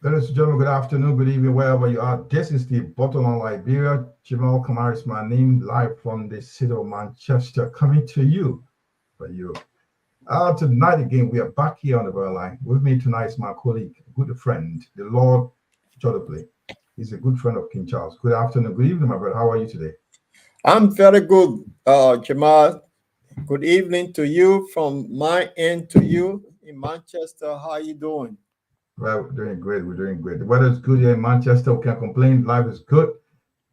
Ladies and gentlemen, good afternoon, good evening, wherever you are. This is the bottom on Liberia. Jamal Kamara is my name, live from the city of Manchester, coming to you for you. Tonight again, we are back here on the Royal Line. With me tonight is my colleague, good friend, the Lord Jodopley. He's a good friend of King Charles. Good afternoon, good evening, my brother. How are you today? I'm very good, Jamal. Good evening to you from my end to you in Manchester. How are you doing? Well, we're doing great. We're doing great. The weather is good here in Manchester. We can't complain. Life is good.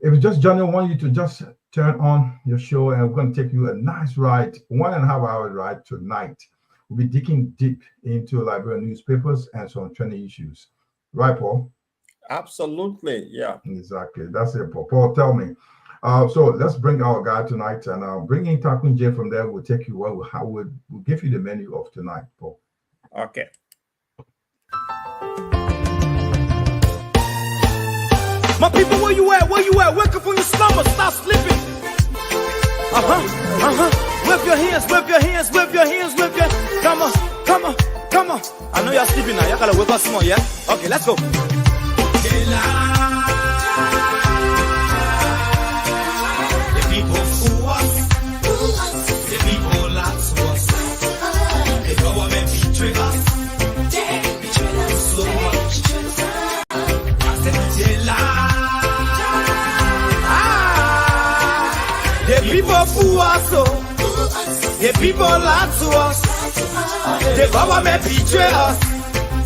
If it's just Johnny, I want you to just turn on your show and we're going to take you a nice ride, 1.5 hour ride tonight. We'll be digging deep into Liberian newspapers and some trending issues. Right, Paul? Absolutely, yeah. Exactly. That's it, Paul. Paul, tell me. So let's bring our guy tonight and bring in Takun J from there. We'll take you we'll give you the menu of tonight, Paul. Okay. My people, where you at? Where you at? Wake up from your slumber, stop sleeping. Wave your hands, wave your hands, wave your hands, wave your. Come on, come on, come on. I know you're sleeping now. You gotta wake up some more, yeah? Okay, let's go. The people fool us. The people lie to us. The government betray us. So much. I said they lie. The people fool us, the people lie to us, the government betray us.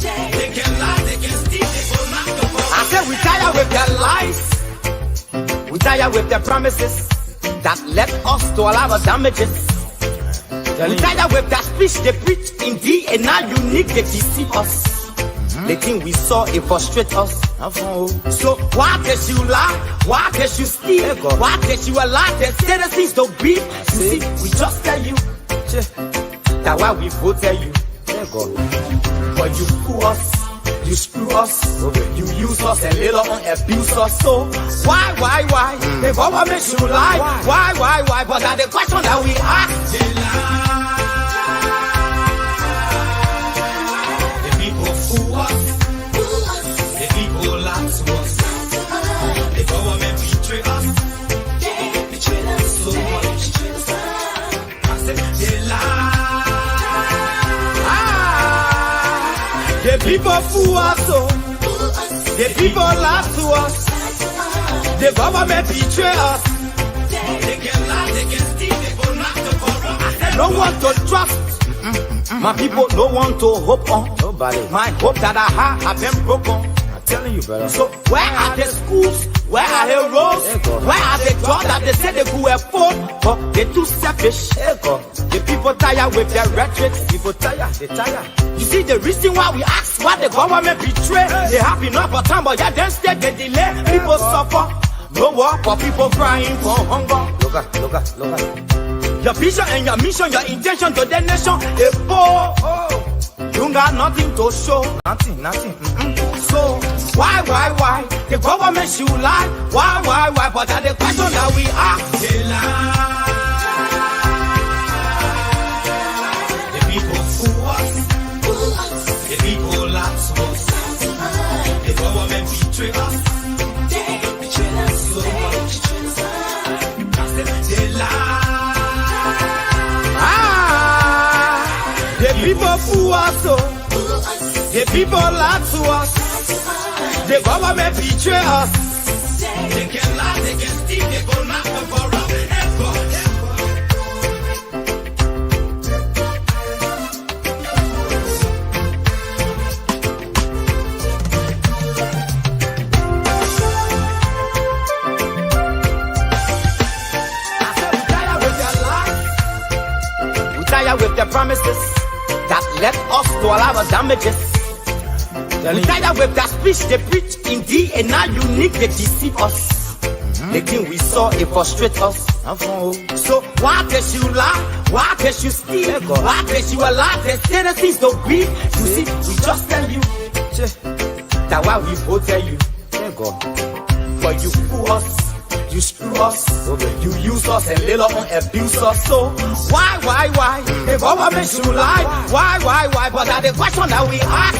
They can lie, they can steal, they will not go. I said we tired with their lies, we tired with their promises that led us to all our damages. We tired with their speech they preach indeed, and now unique they deceive us. The thing we saw, it frustrates us. So why can't you lie? Why can't you steal? Why can't you allow the citizens to be? You see, we just tell you that why we voted you. But you fool us, you screw us, you use us and later on abuse us. So why? The government should lie. Why? But that's the question that we ask. They lie. Fool us, the people lie to us, the government betray us, they betray us so much. I said they lie. The people fool us, the people lie to us, the government betray us. They can lie, they can steal, they will not to corrupt. I said no one to trust. My people don't want to hope on nobody. My hope that I have been broken. I'm telling you, brother. So where are the schools? Where are the roads? Where are the jobs that they say they could afford? But they're too selfish. The people tired with their rhetoric. People tired, they tired. You see the reason why we ask why the government betray. They have enough for time, but yeah, then instead they delay. People suffer. No work for people crying for hunger. Look at. Your vision and your mission, your intention to the nation, you got nothing to show. Nothing. So, why? The government should lie. Why? But that's the question that we ask. They lie. The people fool us. The people lie to us. The government betray us. They betray us so much. I said they lie. The people fool us, the people lie to us, the government betray us. They can lie, they can steal, they go knock the corrupt. We tired with their promises that led us to all our damages. We tired with that speech they preach indeed, and now unique they deceive us. The thing we saw, it frustrates us. So why can't you lie? Why can't you steal? Why can't you allow the citizens to breathe? You see, we just tell you that why we voted you. But you fool us, you screw us, you use us and later on abuse us. So why? The government should lie. Why? But that's the question that we ask.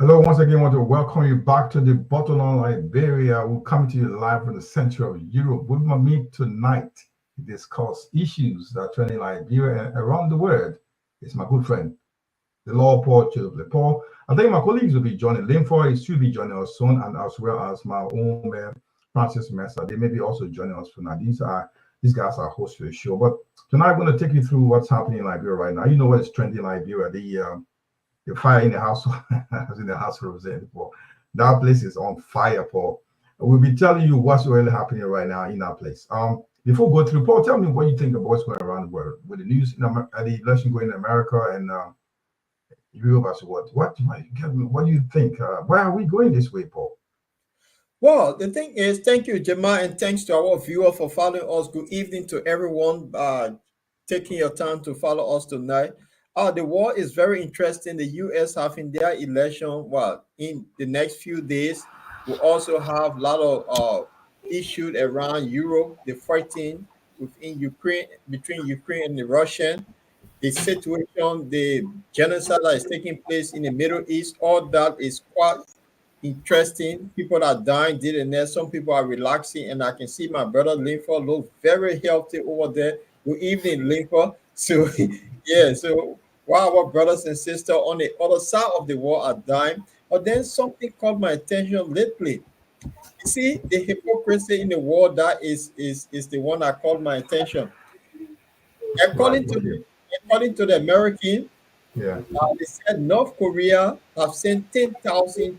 Hello, once again, I want to welcome you back to the bottle on Liberia. We're coming to you live from the center of Europe. With me tonight to discuss issues that are trending in Liberia and around the world. It's my good friend, the law Paul Chilbley. Paul, I think my colleagues will be joining. Linford is should be joining us soon, and as well as my own man, Francis Mesa. They may be also joining us for now. These guys are hosts for the show. But tonight, I'm going to take you through what's happening in Liberia right now. You know what is trending in Liberia. The fire in the house, in the House of Representatives. That place is on fire, Paul. We'll be telling you what's really happening right now in that place. Before we go through, Paul, tell me what you think of what's going around the world with the news in the election going in America and Europe as well. What do you think? Why are we going this way, Paul? Well, the thing is, thank you, Jamal, and thanks to our viewer for following us. Good evening to everyone taking your time to follow us tonight. The war is very interesting. The U.S. having their election, well, in the next few days. We'll also have a lot of issues around Europe, the fighting within Ukraine, between Ukraine and the Russian, the situation, the genocide that is taking place in the Middle East. All that is quite interesting. People are dying, didn't there? Some people are relaxing, and I can see my brother Linford look very healthy over there. Good evening, Linford. So, yeah, so while our brothers and sisters on the other side of the world are dying, but then something caught my attention lately. You see, the hypocrisy in the world that is the one that caught my attention. According to the American, Yeah. they said North Korea have sent 10,000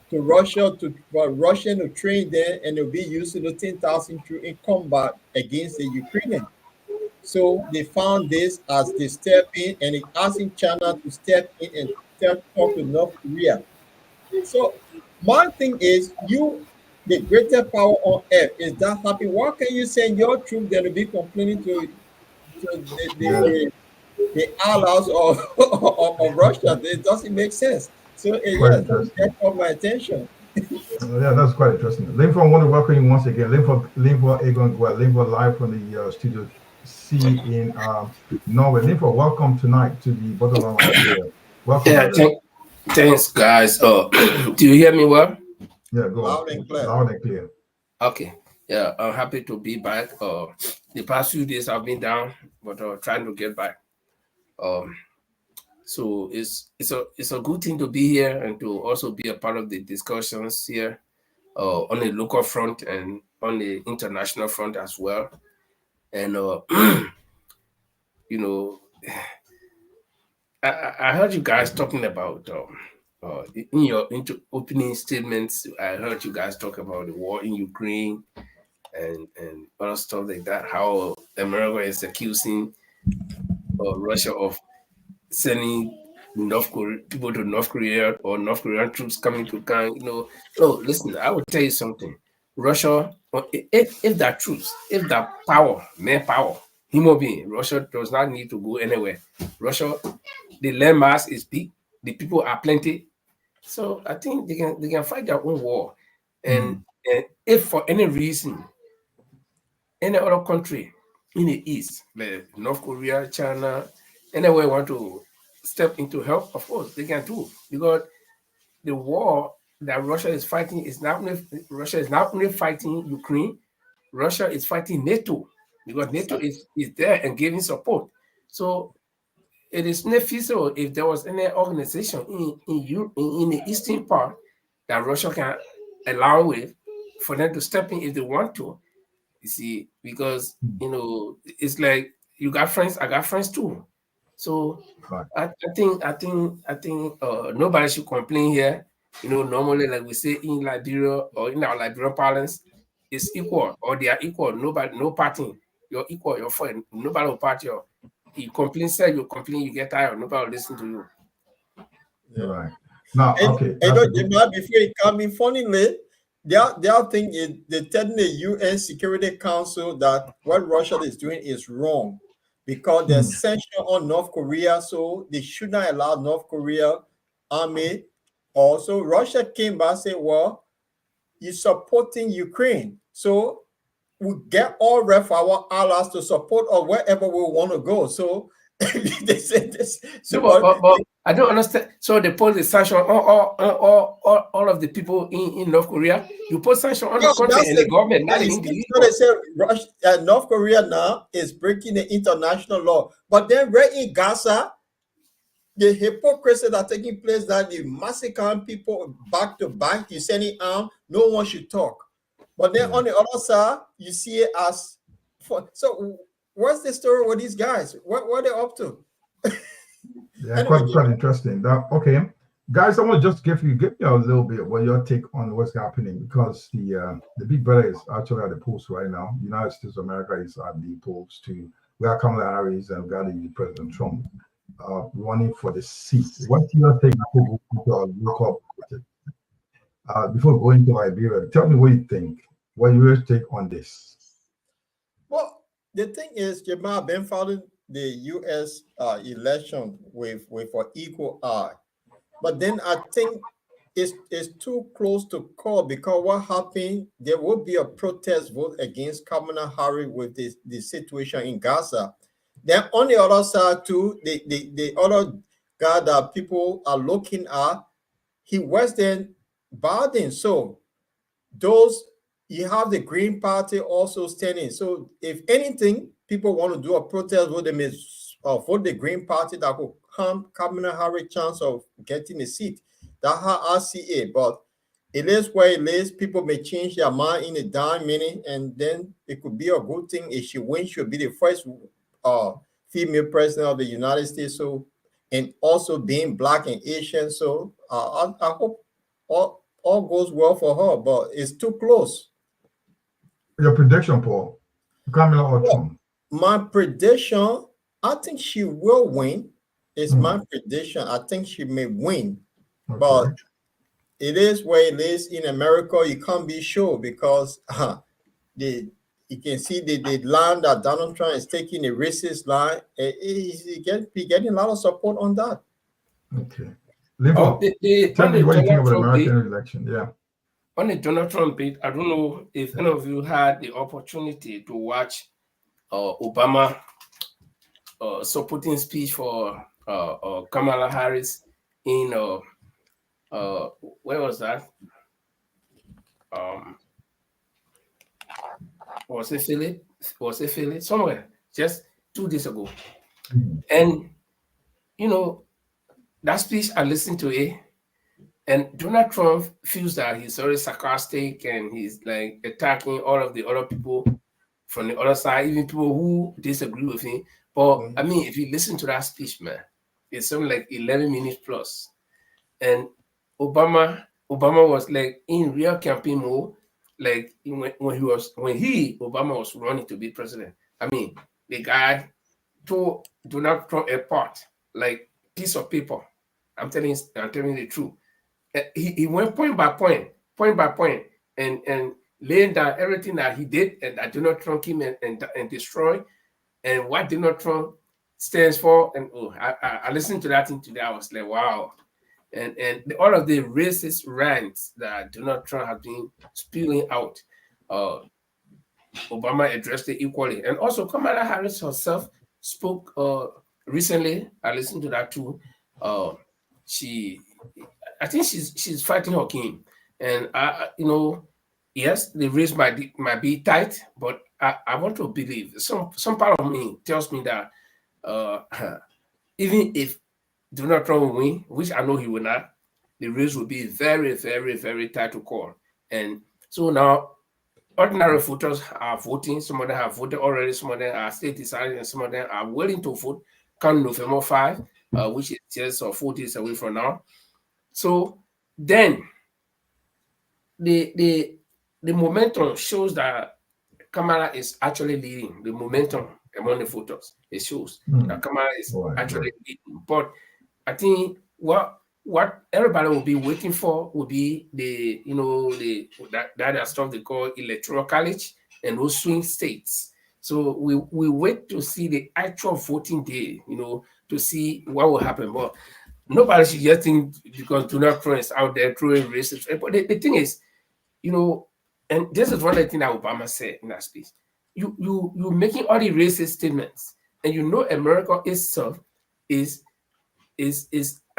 to Russia for Russian to train there, and they'll be using the 10,000 troops in combat against the Ukrainians. So they found this as they step in, and it asking China to step in and talk to North Korea. So my thing is, the greatest power on earth, is that happy? Why can you send your troops there to be complaining to the allies of Russia? It doesn't make sense. So that caught my attention. Yeah, that's quite interesting. Linford, I want to welcome you once again. Linford Egon, Linford live from the studio C in Norway. Linford, welcome tonight to the Borderline Liberia. Welcome. Yeah, thanks, guys. Do you hear me well? Yeah, go loud and clear. Loud and clear. Okay. Yeah, I'm happy to be back. The past few days I've been down, but trying to get back. So it's a good thing to be here and to also be a part of the discussions here on the local front and on the international front as well. And you know, I heard you guys talking about in your opening statements. I heard you guys talk about the war in Ukraine and other stuff like that. How America is accusing Russia of sending people to North Korea, or North Korean troops coming to Kang. No, listen, I will tell you something. Russia, if that troops, if that power, manpower, human being, Russia does not need to go anywhere. Russia, the land mass is big, the people are plenty, so I think they can fight their own war. And if for any reason, any other country in the East, like North Korea, China, anywhere want to step into help, of course they can do, because the war that Russia is fighting is not only fighting Ukraine. Russia is fighting NATO, because NATO is there and giving support. So it is not feasible if there was any organization in the eastern part that Russia can allow with for them to step in if they want to. You see, because it's like you got friends, I got friends too. So I think nobody should complain here. Normally, like we say in Liberia or in our Liberian parlance, it's equal, or they are equal. Nobody, no parting. You're equal, you're friend. Nobody will part you. You complain, you get tired. Nobody will listen to you. Yeah. Right. Now, okay. Before you come in, funnily, their thing is they're telling the UN Security Council that what Russia is doing is wrong, because there's sanction on North Korea, so they should not allow North Korea army. Also, Russia came back and said, well, you're supporting Ukraine, so we get all of our allies to support or wherever we want to go. So they said this. So I don't understand. So they put the sanction on all of the people in North Korea. You put sanction on the No, country that's and the it. government, not And the you see, so individual. they say North Korea now is breaking the international law. But then right in Gaza, the hypocrisy that taking place that the massacring people back to back, you sending arm, no one should talk. But then on the other side, you see it as so what's the story with these guys? What are they up to? Yeah, Anyway, quite interesting. Okay, guys, I want to just give me a little bit what your take on what's happening, because the big brother is actually at the polls right now. United States of America is at the polls too. We got Kamala Harris and we got the President Trump running for the seat. What's your take before local politics? Before going to Liberia? Tell me what you think. What your take on this? well, the thing is, Jamal been following the U.S. Election with an equal eye. But then I think it's too close to call, because what happened, there will be a protest vote against Kamala Harris with the situation in Gaza. Then on the other side too, the other guy that people are looking at, he was then Biden. So those, you have the Green Party also standing. So if anything, people want to do a protest vote, they may vote the Green Party that will come Kamala Harris chance of getting a seat. That's how I see it. But it is where it is. People may change their mind in a dime minute, and then it could be a good thing if she wins. She'll be the first female president of the United States. So, and also being Black and Asian. So I hope all goes well for her, but it's too close. Your prediction, Paul? Kamala or Trump? My prediction, I think she will win. It's my prediction. I think she may win. Okay. But it is where it is in America. You can't be sure, because you can see the line that Donald Trump is taking, the racist line. He getting a lot of support on that. Okay. Tell me what you think about the American election. Yeah. On the Donald Trump bit, I don't know if any of you had the opportunity to watch Obama supporting speech for Kamala Harris in where was that? Was it Philly? Somewhere, just 2 days ago. And you know, that speech, I listened to it, and Donald Trump feels that he's very sarcastic and he's like attacking all of the other people from the other side, even people who disagree with him. But I mean, if you listen to that speech, man, it's something like 11 minutes plus. And Obama was like in real campaign mode, like when Obama was running to be president. I mean, the guy tore Donald Trump apart like piece of paper. I'm telling you the truth. He went point by point, and laying down everything that he did and that Donald Trump came and destroyed, and what Donald Trump stands for. And I listened to that thing today. I was like, wow. And all of the racist rants that Donald Trump has been spewing out, Obama addressed it equally. And also Kamala Harris herself spoke recently. I listened to that too. I think she's fighting her king, and yes, the race might be tight, but I want to believe some part of me tells me that even if Donald Trump will win, which I know he will not, the race will be very, very, very tight to call. And so now ordinary voters are voting. Some of them have voted already. Some of them are still deciding, and some of them are willing to vote come November 5, which is just 4 days away from now. So then the momentum shows that Kamala is actually leading. The momentum among the voters, it shows that Kamala is actually leading. But I think what everybody will be waiting for will be that stuff they call electoral college and those swing states. So we wait to see the actual voting day, to see what will happen. But nobody should just think because Donald Trump is out there throwing racism. But the thing is, and this is one of the things that Obama said in that speech. You making all the racist statements, and America itself is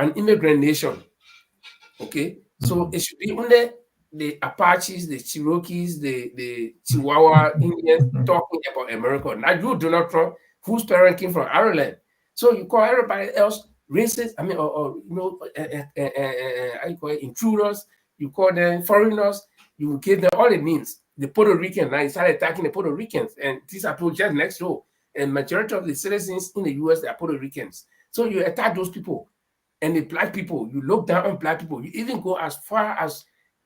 an immigrant nation. Okay, so it should be only the Apaches, the Cherokees, the Chihuahua Indians talking about America. Now you, Donald Trump, whose parent came from Ireland. So you call everybody else racist, I mean, or you know, how you call it, intruders, you call them foreigners, you give them all it means. The Puerto Ricans, now you started attacking the Puerto Ricans, and these are people just next door. And majority of the citizens in the US, they are Puerto Ricans. So you attack those people. And the black people, you look down on black people. You even go as far as,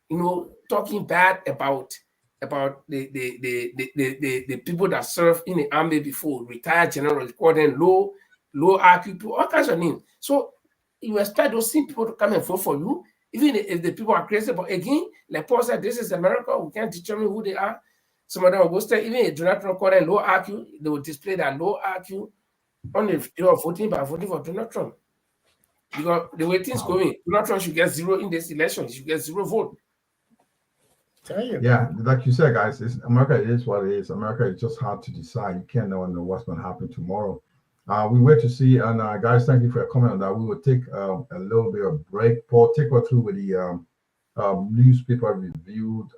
you know, talking bad about the people that served in the army before, retired generals, call them low IQ people, all kinds of names. So you expect those same people to come and vote for you, even if the people are crazy. But again, like Paul said, this is America. We can't determine who they are. Some of them will go stay, even if Donald Trump call them low IQ, they will display that low IQ on the day of voting by voting for Donald Trump. Because the way things going, Donald Trump should get 0 in this election. He should get 0 vote. Yeah, like you said, guys, America is what it is. America is just hard to decide. You can't know what's going to happen tomorrow. We wait to see. And guys, thank you for your comment on that. We will take a little bit of break. Paul, take us through with the newspaper reviewed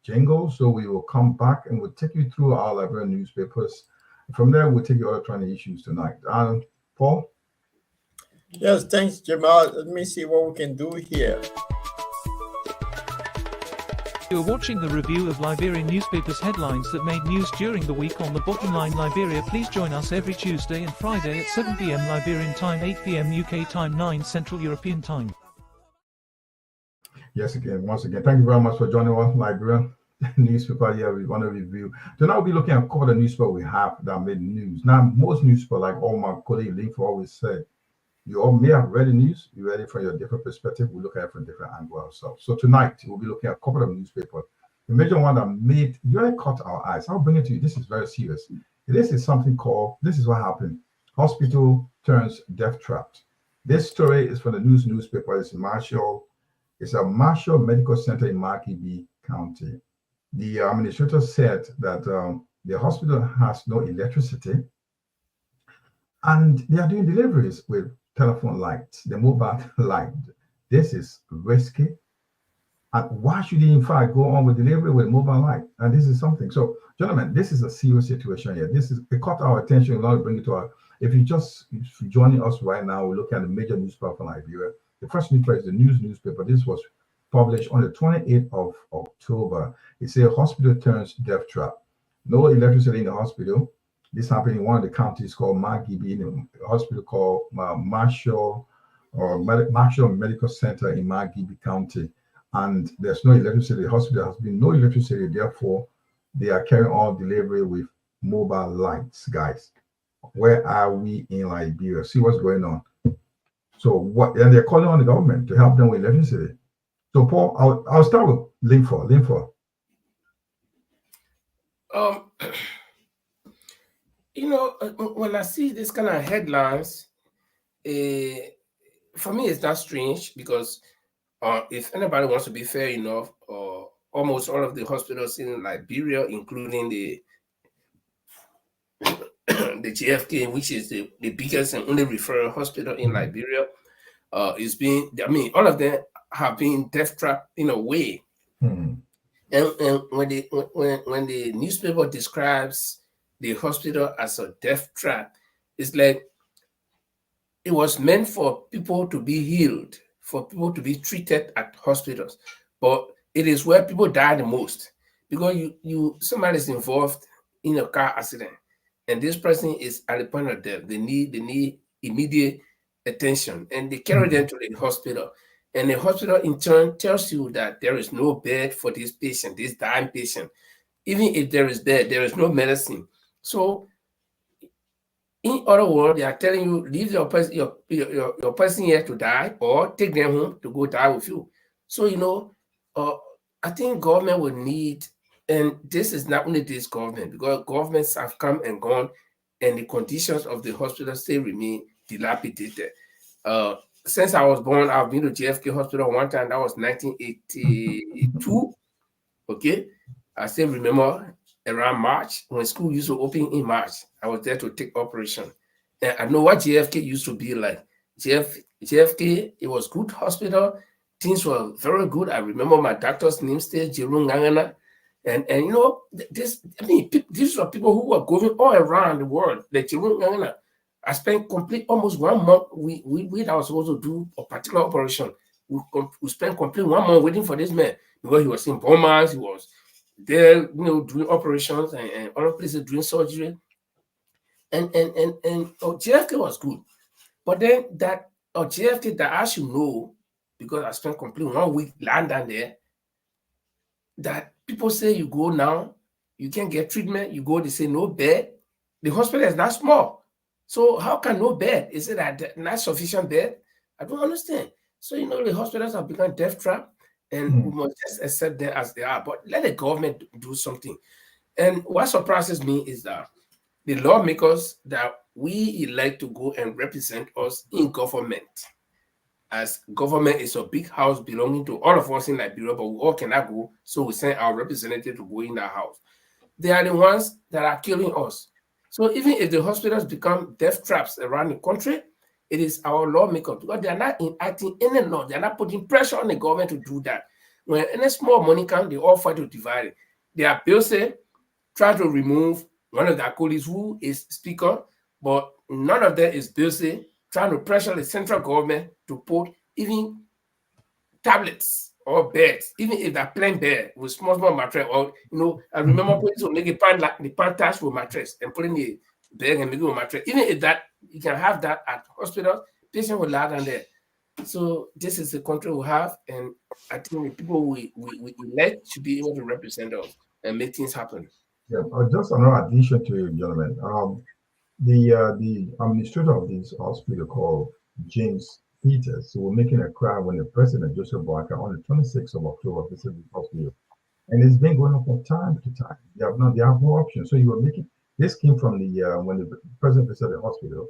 jingle. So we will come back and we'll take you through our Liberian newspapers. From there, we'll take you other 20 issues tonight. Paul? Yes, thanks, Jamal. Let me see what we can do here. You're watching the review of Liberian newspapers headlines that made news during the week on the Bottom Line Liberia. Please join us every Tuesday and Friday at 7 p.m. Liberian time, 8 p.m. UK time, 9 Central European time. Yes, once again, thank you very much for joining us, Liberian newspaper. Here we want to review. Tonight we'll be looking at a couple of newspapers we have that made news. Now, most newspapers, like all my colleague Link always said, you all may have read the news, you read it from your different perspective. We look at it from different angles ourselves. So tonight we'll be looking at a couple of newspapers. The major one that really caught our eyes. I'll bring it to you. This is very serious. This is something called, this is what happened. Hospital turns death trap. This story is from the newspaper. It's a Marshall Medical Center in Marquis County. The administrator said that the hospital has no electricity and they are doing deliveries with telephone lights, the mobile light. This is risky. And why should you in fact go on with delivery with mobile light? And this is something. So, gentlemen, this is a serious situation here. It caught our attention. We want to bring it to our. If you're joining us right now, we look at the major newspaper from Liberia. The first newspaper is the newspaper. This was published on the 28th of October. It says hospital turns death trap. No electricity in the hospital. This happened in one of the counties called Margibi, in a hospital called Marshall Medical Center in Margibi County. And there's no electricity. The hospital has been no electricity. Therefore, they are carrying on delivery with mobile lights, guys. Where are we in Liberia? See what's going on. So and they're calling on the government to help them with electricity. So Paul, I'll start with Linford. You know, when I see this kind of headlines, for me, it's not strange because if anybody wants to be fair enough, almost all of the hospitals in Liberia, including the JFK, which is the biggest and only referral hospital in Liberia, all of them have been death trapped in a way. And when the newspaper describes the hospital as a death trap, it's like it was meant for people to be healed, for people to be treated at hospitals, but it is where people die the most because somebody is involved in a car accident and this person is at the point of death. They need immediate attention and they carry them to the hospital, and the hospital in turn tells you that there is no bed for this patient, this dying patient. Even if there is bed, there is no medicine. So in other words, they are telling you, leave your person here to die or take them home to go die with you. So, you know, I think government will need, and this is not only this government, because governments have come and gone and the conditions of the hospital still remain dilapidated. Since I was born, I've been to JFK Hospital one time. That was 1982. Okay. I still remember around March, when school used to open in March, I was there to take operation. And I know what JFK used to be like. JFK JFK, it was good hospital. Things were very good. I remember my doctor's name still, Jerome Ngangana. And you know, these were people who were going all around the world. The Jerome Ngangana, I spent almost 1 month. We I was supposed to do a particular operation. We spent complete 1 month waiting for this man because he was in Bombers, he was there, you know, doing operations and other places doing surgery. And JFK was good. But then that JFK that I should know, because I spent complete 1 week lying down there, that people say you go now, you can get treatment, you go, they say no bed. The hospital is not small. So how can no bed? Is it that not sufficient bed? I don't understand. So, you know, the hospitals have become death trap, and we must just accept them as they are. But let the government do something. And what surprises me is that the lawmakers that we elect to go and represent us in government, as government is a big house belonging to all of us in Liberia, but we all cannot go, so we send our representative to go in that house. They are the ones that are killing us. So even if the hospitals become death traps around the country, it is our lawmakers, because they are not enacting any law. They are not putting pressure on the government to do that. When any small money comes, they all fight to divide it. They are bills try to remove one of their colleagues who is speaker, but none of them is busy trying to pressure the central government to put even tablets or beds, even if they're plain bed with small mattress. Or, you know, I remember putting to make the pan touch with mattress and putting the bed and making a mattress. Even if that, you can have that at hospitals, patients will lie down there. So this is the country we have, and I think the people we elect should be able to represent us and make things happen. Yeah, just another addition to you, gentlemen. The administrator of this hospital called James Peters, who were making a cry when the president Joseph Boakai on the 26th of October visited the hospital, and it's been going on from time to time. They have no option. So you were making this came from the when the president visited the hospital,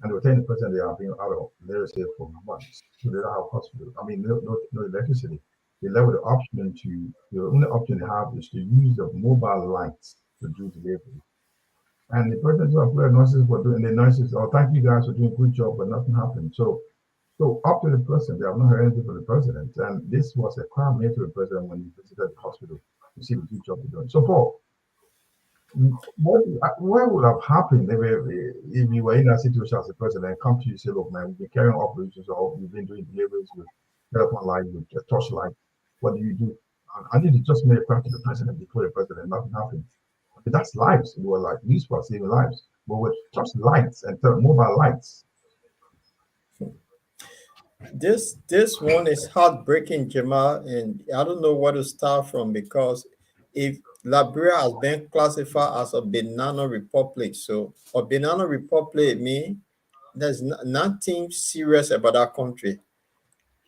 and they were telling the president they are being out of electricity for months, so they don't have hospital. I mean, no electricity. They left with the option to the only option they have is to use the mobile lights to do delivery. And the president of the nurses were doing the nurses, oh, thank you guys for doing a good job, but nothing happened. So up to the president, they have not heard anything from the president. And this was a cry made to the president when he visited the hospital to see the good job they're doing. So Paul, what would have happened if you were in that situation as a president and come to you and say, look, man, we've been carrying operations, or we've been doing deliveries with telephone light, with a torchlight. What do you do? I need to just make a cry to the president before the president, nothing happened. But that's lives. We were like these for saving lives. But with just lights and mobile lights. This one is heartbreaking, Jamal, and I don't know where to start from, because if Liberia has been classified as a banana republic, so a banana republic means there's nothing serious about that country.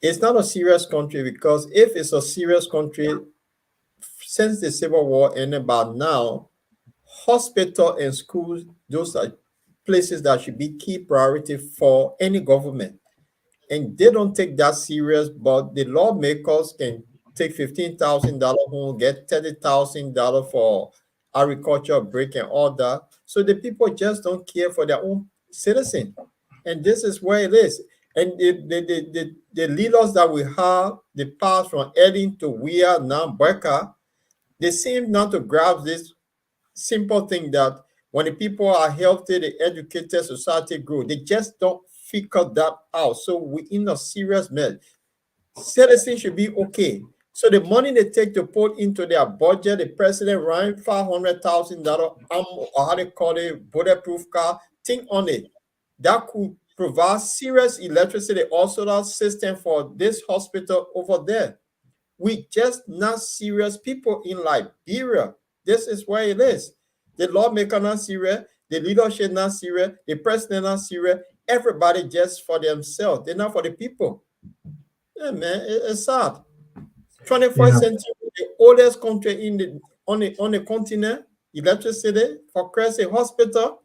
It's not a serious country, because if it's a serious country, since the Civil War ended by now, hospital and schools, those are places that should be key priority for any government. And they don't take that serious, but the lawmakers can take $15,000 home, get $30,000 for agriculture break and all that. So the people just don't care for their own citizen. And this is where it is. And the leaders that we have, the path from Edin to Wea, now Beka, they seem not to grasp this simple thing that when the people are healthy, the educated society grow. They just don't figure that out. So we're in a serious mess. Citizens should be okay. So the money they take to put into their budget, the president ran $500,000, how they call it, bulletproof car, think on it. That could provide serious electricity, also that system for this hospital over there. We just not serious people in Liberia. This is where it is. The lawmaker not serious, the leadership not serious, the president not serious. Everybody just for themselves. They're not for the people. Yeah, man, it's sad. 21st century, the oldest country on the continent, electricity for Christ, a hospital.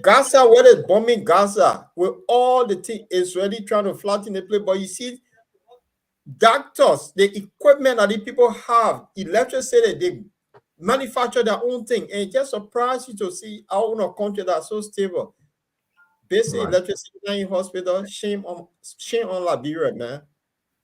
Gaza, where is bombing Gaza with all the things Israeli trying to flatten the place, but you see, doctors, the equipment that the people have, electricity, they manufacture their own thing, and it just surprised you to see our own country that's so stable. basic Right. electricity in hospital. Shame on Liberia, man.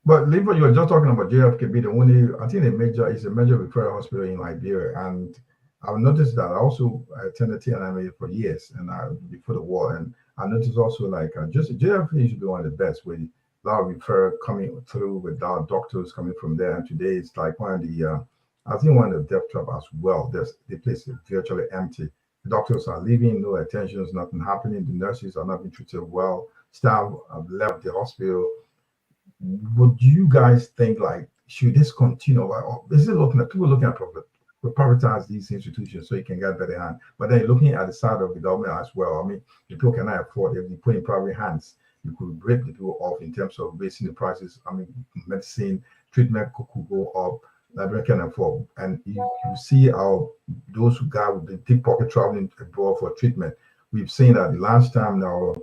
But Libra, you were just talking about JFK being the only, I think it's a major referral hospital in Liberia. And I've noticed that I also attended TNMA for years and before the war. And I noticed also like just JFK should be one of the best with a lot of referral coming through with our doctors coming from there. And today it's like one of the, I think one of the death trap as well. The place is virtually empty. The doctors are leaving, no attentions, nothing happening. The nurses are not being treated well. Staff have left the hospital. What do you guys think? Like, should this continue? Or is it looking at people looking at privatize these institutions so you can get better hand? But then looking at the side of the government as well. I mean, the people cannot afford if you put in private hands, you could break the people off in terms of raising the prices. I mean, medicine treatment could go up. Liberia can afford, and you see how those guys with the deep pocket traveling abroad for treatment. We've seen that the last time now.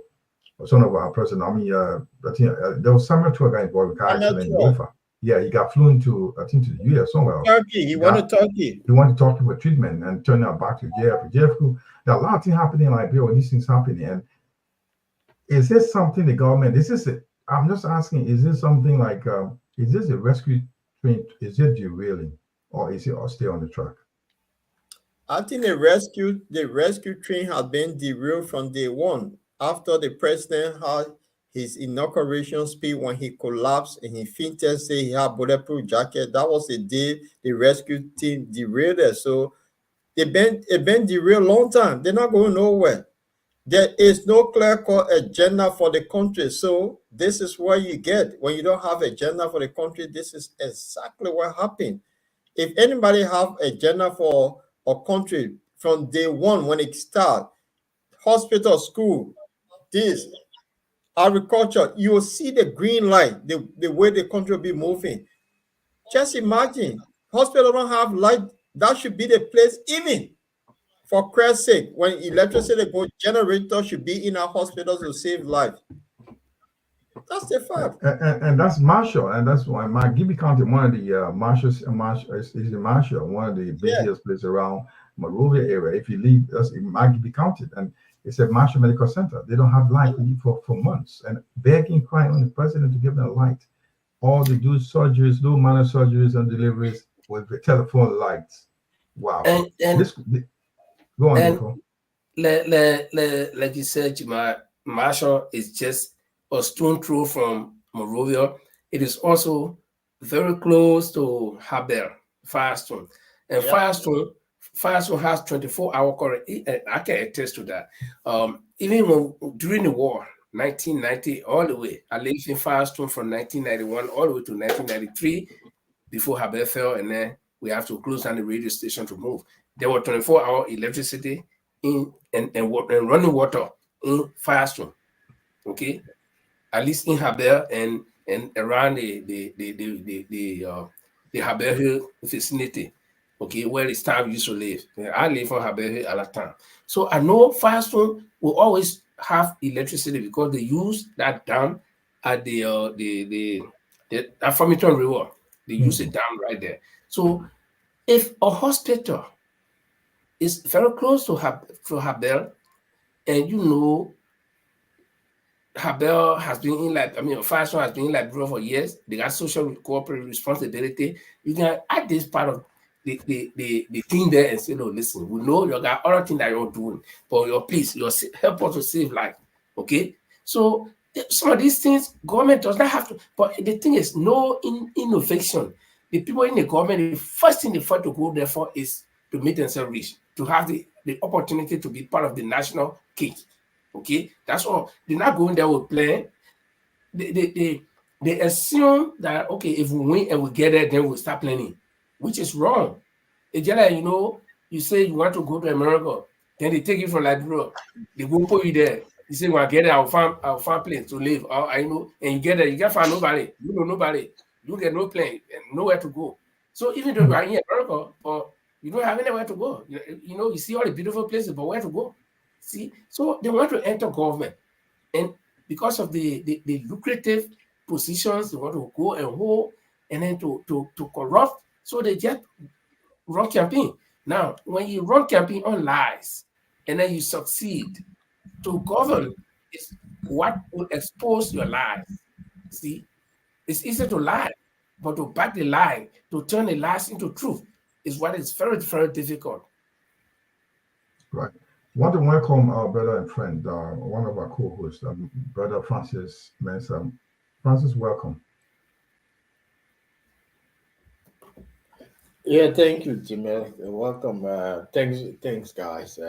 Son of our president, I mean, I think there was some tour guy involved with car accident in Lofa. Yeah, he got flown to, I think, to the US somewhere. Turkey. He went to Turkey. He wanted to talk for treatment and turn out back to JF. JF, there are a lot of things happening in Liberia when these things happening. And is this something the government, I'm just asking, is this something like, is this a rescue train? Is it derailing or is it all stay on the track? I think the rescue train has been derailed from day one. After the president had his inauguration speech when he collapsed and he fainted, say he had bulletproof jacket, that was the day the rescue team derailed it. So they've been derailed a long time. They're not going nowhere. There is no clear-cut agenda for the country. So this is what you get when you don't have agenda for the country. This is exactly what happened. If anybody have agenda for a country from day one when it starts, hospital, school, this agriculture, you will see the green light, the way the country will be moving. Just imagine, hospital don't have light. That should be the place, even for Christ's sake, when electricity goes, generator should be in our hospitals to save life. That's the fact. And that's Marshall, and that's why my Gibby County, one of the Marshall is in Marshall, one of the busiest places around Monrovia area. If you leave, that's in Gibby County, and it's a Marshall Medical Center. They don't have light for months, and begging, crying on the president to give them a light. All they do is surgeries, do minor surgeries and deliveries with the telephone lights. Wow. Go on. Like you said, Marshall is just a stone throw from Monrovia. It is also very close to Haber, Firestone. And Firestone has 24-hour current. I can attest to that. Even during the war, 1990, all the way, I lived in Firestone from 1991 all the way to 1993 before Haber fell, and then we have to close down the radio station to move. There were 24-hour electricity and running water in Firestone. Okay, at least in Haber and around the Haber Hill vicinity. Okay, where the staff used to live. I live on Haber Hill at that time. So I know Firestone will always have electricity because they use that dam at the Farmington River. They use a dam right there. So if a hospital is very close to Haber, and you know Haber has been in Firestone has been in Liberia for years. They got social cooperative responsibility. You can add this part of the thing there and say, no, listen, we know you got other things that you're doing, but please, help us to save life. Okay? So some of these things, government does not have to, but the thing is, no innovation. The people in the government, the first thing they fight to go there for is to make themselves rich, to have the opportunity to be part of the national cake. Okay? That's all. They're not going there with plan. They assume that, okay, if we win and we get there, then we'll start planning, which is wrong. It's just like, you say you want to go to America, then they take you from Liberia, they go put you there. You say, well, get there, I'll find place to live. And you get there, you can't find nobody. You know nobody. You get no plane and nowhere to go. So even though you are in America, but you don't have anywhere to go. You see all the beautiful places, but where to go? See, so they want to enter government, and because of the lucrative positions, they want to go and hold, and then to corrupt. So they just run campaign. Now, when you run campaign on lies, and then you succeed to govern is what will expose your lies. See, it's easy to lie, but to back the lie, to turn the lies into truth, is what is very, very difficult. Right. Want to welcome our brother and friend, one of our co-hosts, Brother Francis Mensah. Francis, welcome. Yeah, thank you, Jimmy. Welcome. Thanks, guys.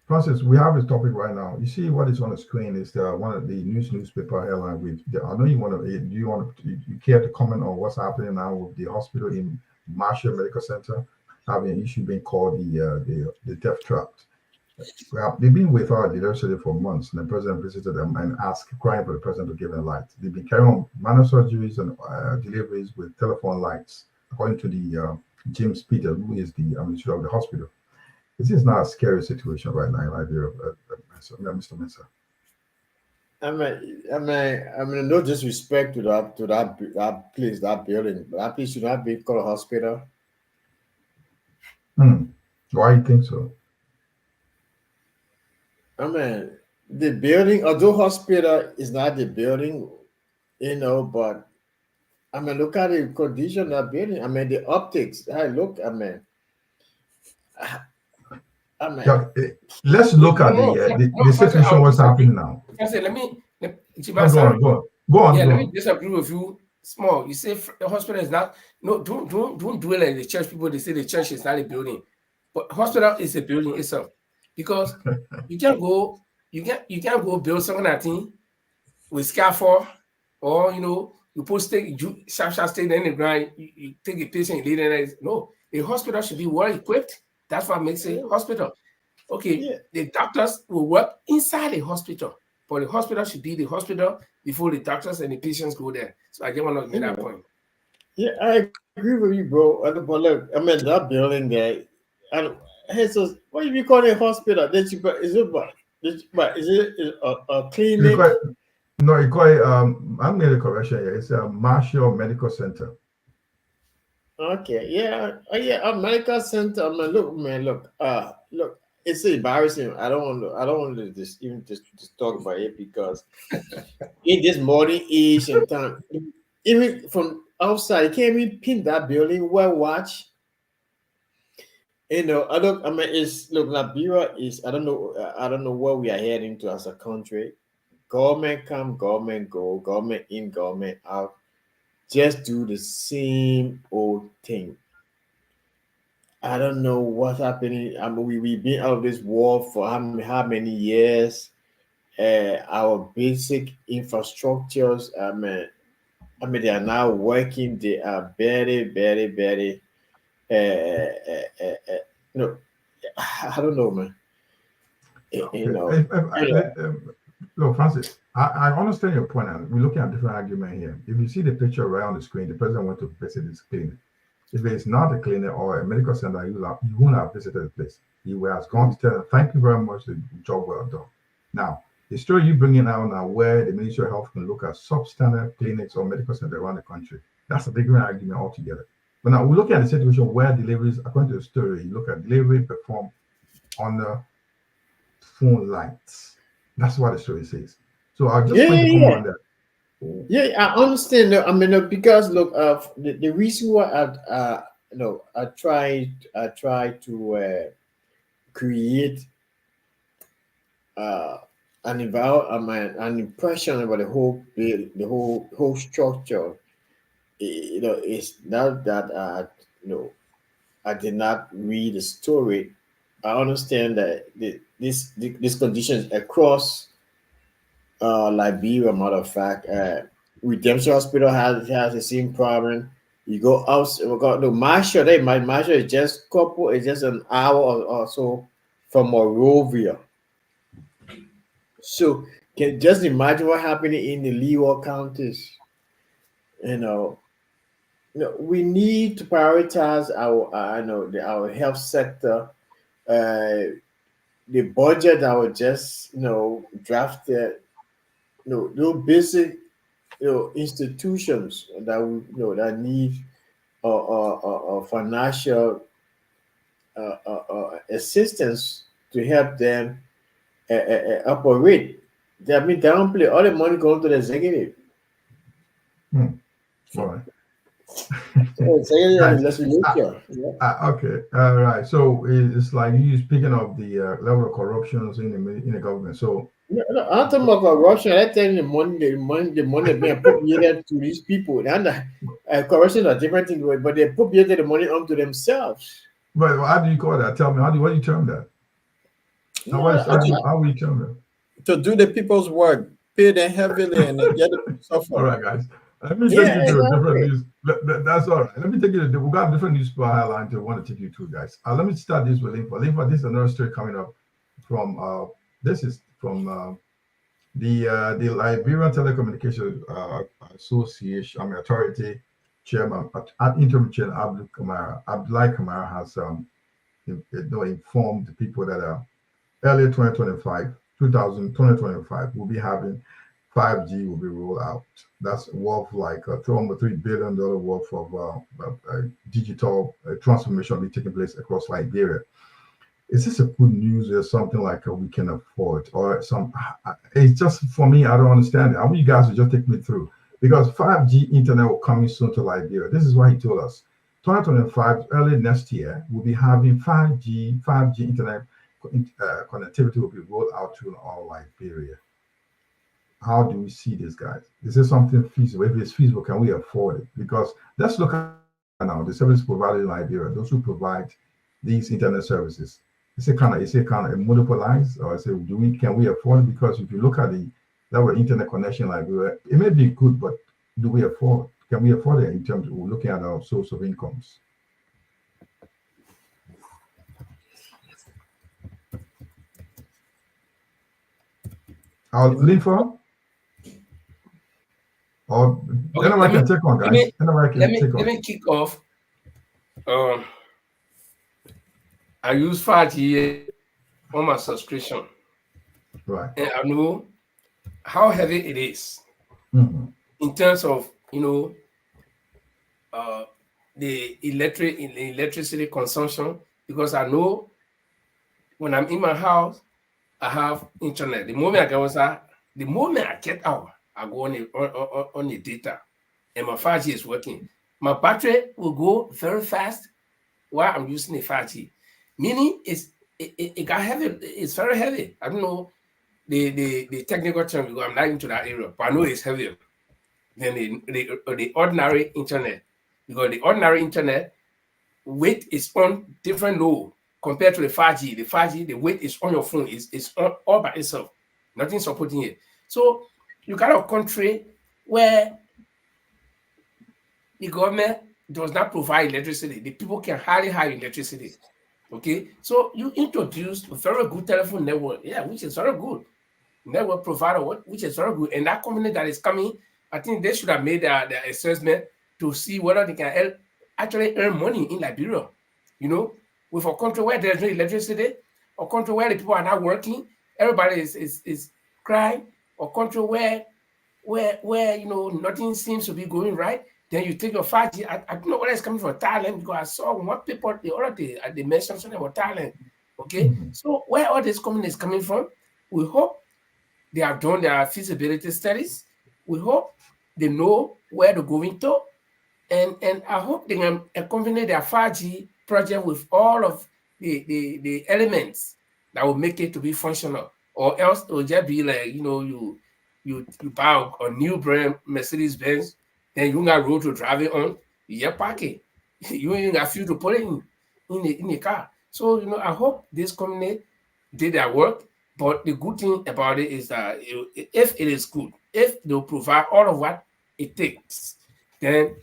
Francis, we have this topic right now. You see what is on the screen is one of the newspaper headline. I know you want to. Do you care to comment on what's happening now with the hospital in Marshall Medical Center having an issue being called the death trap? Well, they've been without the legislature for months, and the president visited them and asked, crying for the president to give them light. They've been carrying on minor surgeries and deliveries with telephone lights, according to the James Peter, who is the administrator of the hospital. This is not a scary situation right now in Liberia, Mr. Mensah. I mean, no disrespect to that place, that building. That place should not be called a hospital. Why do you think so? I mean, the building, although hospital is not the building, but I mean, look at the condition of that building. I mean, the optics. I look. I mean, yeah, let's look at the situation. What's happening now? I said, go on. Let me disagree with you. Small. You say the hospital is not. No, don't do it like the church people. They say the church is not a building, but hospital is a building itself. Because you can't go build something that thing with scaffold, or you put sharp stake in the ground. You take a patient, you lay there. No, a hospital should be well equipped. That's what makes a hospital. Okay, the doctors will work inside the hospital, but the hospital should be the hospital before the doctors and the patients go there. So I just want to make that point. Yeah, I agree with you, bro. But look, I mean, that building there, hey, so what do you call it a hospital? Is it a clinic? You call it, I made a correction here. It's a Marshall Medical Center. Okay, yeah, a medical center. I mean, look, it's embarrassing. I don't want to just talk about it because in this modern age and time, even from outside, you can't even pin that building. Well, watch. Liberia is. I don't know where we are heading to as a country. Government come, government go, government in, government out. Just do the same old thing. I don't know what's happening. I mean, we've been out of this war for how many years? Our basic infrastructures. I mean, they are now working. They are very, very, very. No, I don't know, man. Look, Francis, I understand your point, and we're looking at different argument here. If you see the picture right on the screen, the president went to visit his clinic. If it's not a clinic or a medical center, you wouldn't have visited the place. He has gone to tell them, thank you very much, the job well done. Now, the story you bring in out now, where the Ministry of Health can look at substandard clinics or medical centers around the country, that's a different argument altogether. But now we're looking at the situation where deliveries, according to the story, you look at delivery performed under phone lights. That's what the story says. So I'll just want to comment on that. Yeah, I understand. I mean, because look, the reason why I try to create an impression about the whole structure. It's not that I did not read the story. I understand that these conditions across Liberia, matter of fact, Redemption Hospital has the same problem. You go out, Marshall is just an hour or so from Monrovia. So can just imagine what happened in the Leeward counties. We need to prioritize our health sector. The budget that was just drafted. No basic institutions that need financial assistance to help them operate. I mean, downplay all the money going to the executive. All right. Executive and Guys, legislature. Yeah. okay, all right. So it's like you speaking of the level of corruptions in the government. So No, I'm talking about corruption. I tell you the money being appropriated to these people. And corruption are different things, but they appropriated the money onto themselves. but how do you call that? Tell me, what do you term that? No, How do you term that? To do the people's work, pay them heavily, and get them to All suffer. right, guys. Let me take yeah, you to a different exactly. news. That's all right. Let me take you to. We got different news highlights I want to take you to, guys. Let me start this with Linfa. Linfa, this is another story coming up from. This is from the Liberian Telecommunications Association, Authority Chairman, Interim Chairman Abdullahi Kamara has informed the people that early 2025 we'll be having 5G will be rolled out. That's worth like $3 billion worth of digital transformation will be taking place across Liberia. Is this a good news or something like we can afford or some? It's just for me, I don't understand it. I want you guys to just take me through because 5G internet will coming soon to Liberia. This is what he told us. 2025, early next year, we'll be having 5G internet connectivity will be rolled out to all Liberia. How do we see this, guys? Is this something feasible? If it's feasible, can we afford it? Because let's look at now the service providers in Liberia, those who provide these internet services. Is it kind of monopolized, or can we afford it? Because if you look at the level of internet connection like it may be good, but can we afford it in terms of looking at our source of incomes? I'll lean for or Okay, anybody can take on, guys. Let me kick off. I use 5G on my subscription. Right. And I know how heavy it is in terms of the electricity consumption, because I know when I'm in my house, I have internet. The moment I get out, I go on the data, and my 5G is working. My battery will go very fast while I'm using the 5G. Meaning it got heavy. It's very heavy. I don't know the technical term because I'm not into that area, but I know it's heavier than the ordinary internet, because the ordinary internet weight is on different load compared to the 5G. The 5G, the weight is on your phone, is all by itself, nothing supporting it. So you got a country where the government does not provide electricity. The people can hardly have electricity. Okay, so you introduced a very good telephone network, which is very good. Network provider, which is very good. And that company that is coming, I think they should have made their assessment to see whether they can actually earn money in Liberia. With a country where there's no electricity, a country where the people are not working, everybody is crying, a country where nothing seems to be going right. Then you take your 5G. I don't know whether it's coming from Thailand, because I saw one people the other day they mentioned something about Thailand. Okay, so where all this company is coming from, we hope they have done their feasibility studies. We hope they know where they're going to, and I hope they can accompany their 5G project with all of the elements that will make it to be functional, or else it will just be like you buy a new brand Mercedes-Benz. Then you got road to drive it on, you park it. You ain't got fuel to put it in the car. So, I hope this company did their work. But the good thing about it is that if it is good, if they'll provide all of what it takes, then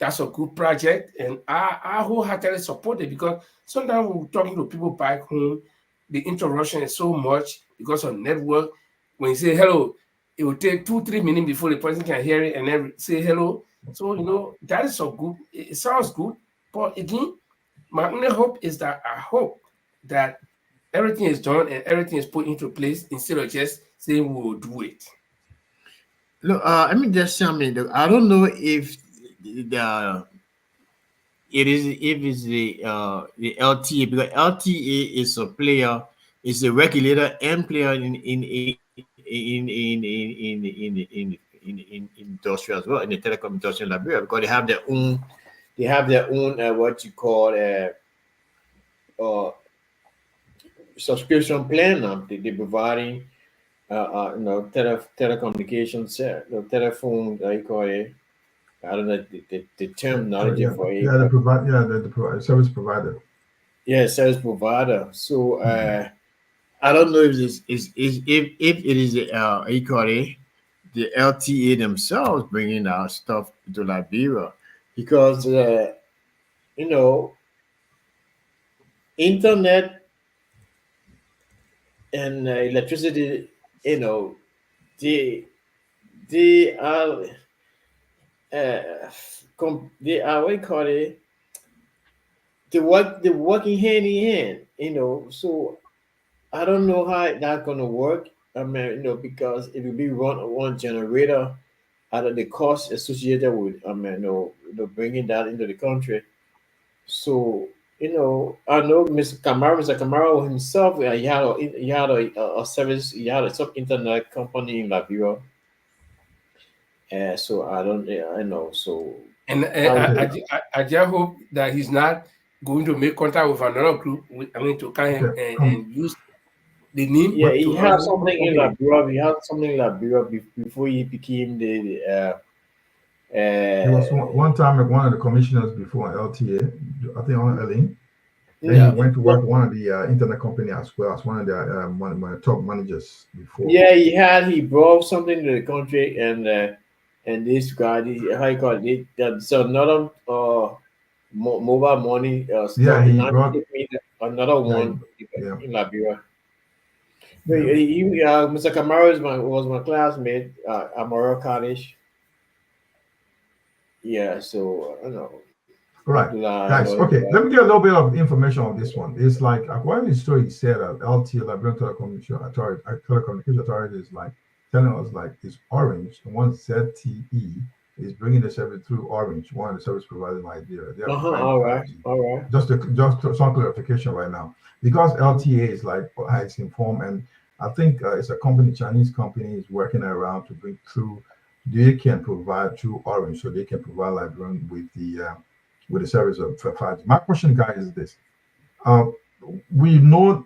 that's a good project. And I wholeheartedly support it, because sometimes when we're talking to people back home, the interruption is so much because of network. When you say hello, it will take 2-3 minutes before the person can hear it and then say hello. So, that is so good. It sounds good. But again, my only hope is that I hope that everything is done and everything is put into place instead of just saying we will do it. Look, let me just say something. I don't know if it's the LTA, because LTA is a player is a regulator and player in industry as well, in the telecom industry in Liberia, because they have their own what you call uh, subscription plan. They're providing telecommunications, telephone, you call it. I don't know the terminology Yeah, for it, yeah, they but provide, yeah, the provide, service provider. yeah, service provider. So I don't know if this is if it is you call it the LTA themselves bringing out stuff to Liberia, because you know internet and electricity, you know, they they are uh, they are what you call it, they working hand in hand, so I don't know how that's gonna work. I mean, because it will be one generator out of the cost associated with, I mean, bringing that into the country. So, I know Mr. Camaro himself, he had a service, he had a sub internet company in Liberia. So I don't, I know. So And I would, Okay, I just hope that he's not going to make contact with another group. To kind okay, and use the name yeah, but he to had also. something in Okay. Liberia. He had something in Liberia before he became he was uh, one time like one of the commissioners before LTA, I think on Elaine. Then he mm, Yeah. went to work one of the internet company as well as one of the one of the top managers before. yeah, he brought something to the country, and this guy, how you call it, that's another mobile money Yeah, stuff. And he now he brought. gave me another Yeah, one yeah, in Liberia. But yeah. Mr. Camaro was my classmate at Morocco College. Yeah, so I don't know. All right, guys. Okay, let me get a little bit of information on this one. It's like according to the story, he said that LT, Liberian Telecommunication Authority, is like telling us like it's Orange, and one ZTE is bringing the service through Orange, one of the service providers in Liberia. They are providing All right, 5G. all right. Just some clarification right now, because LTA is like has informed, and I think it's a company, Chinese company, is working around to bring through. They can provide through Orange, so they can provide Liberian with the service of 5G. My question, guys, is this: um, we know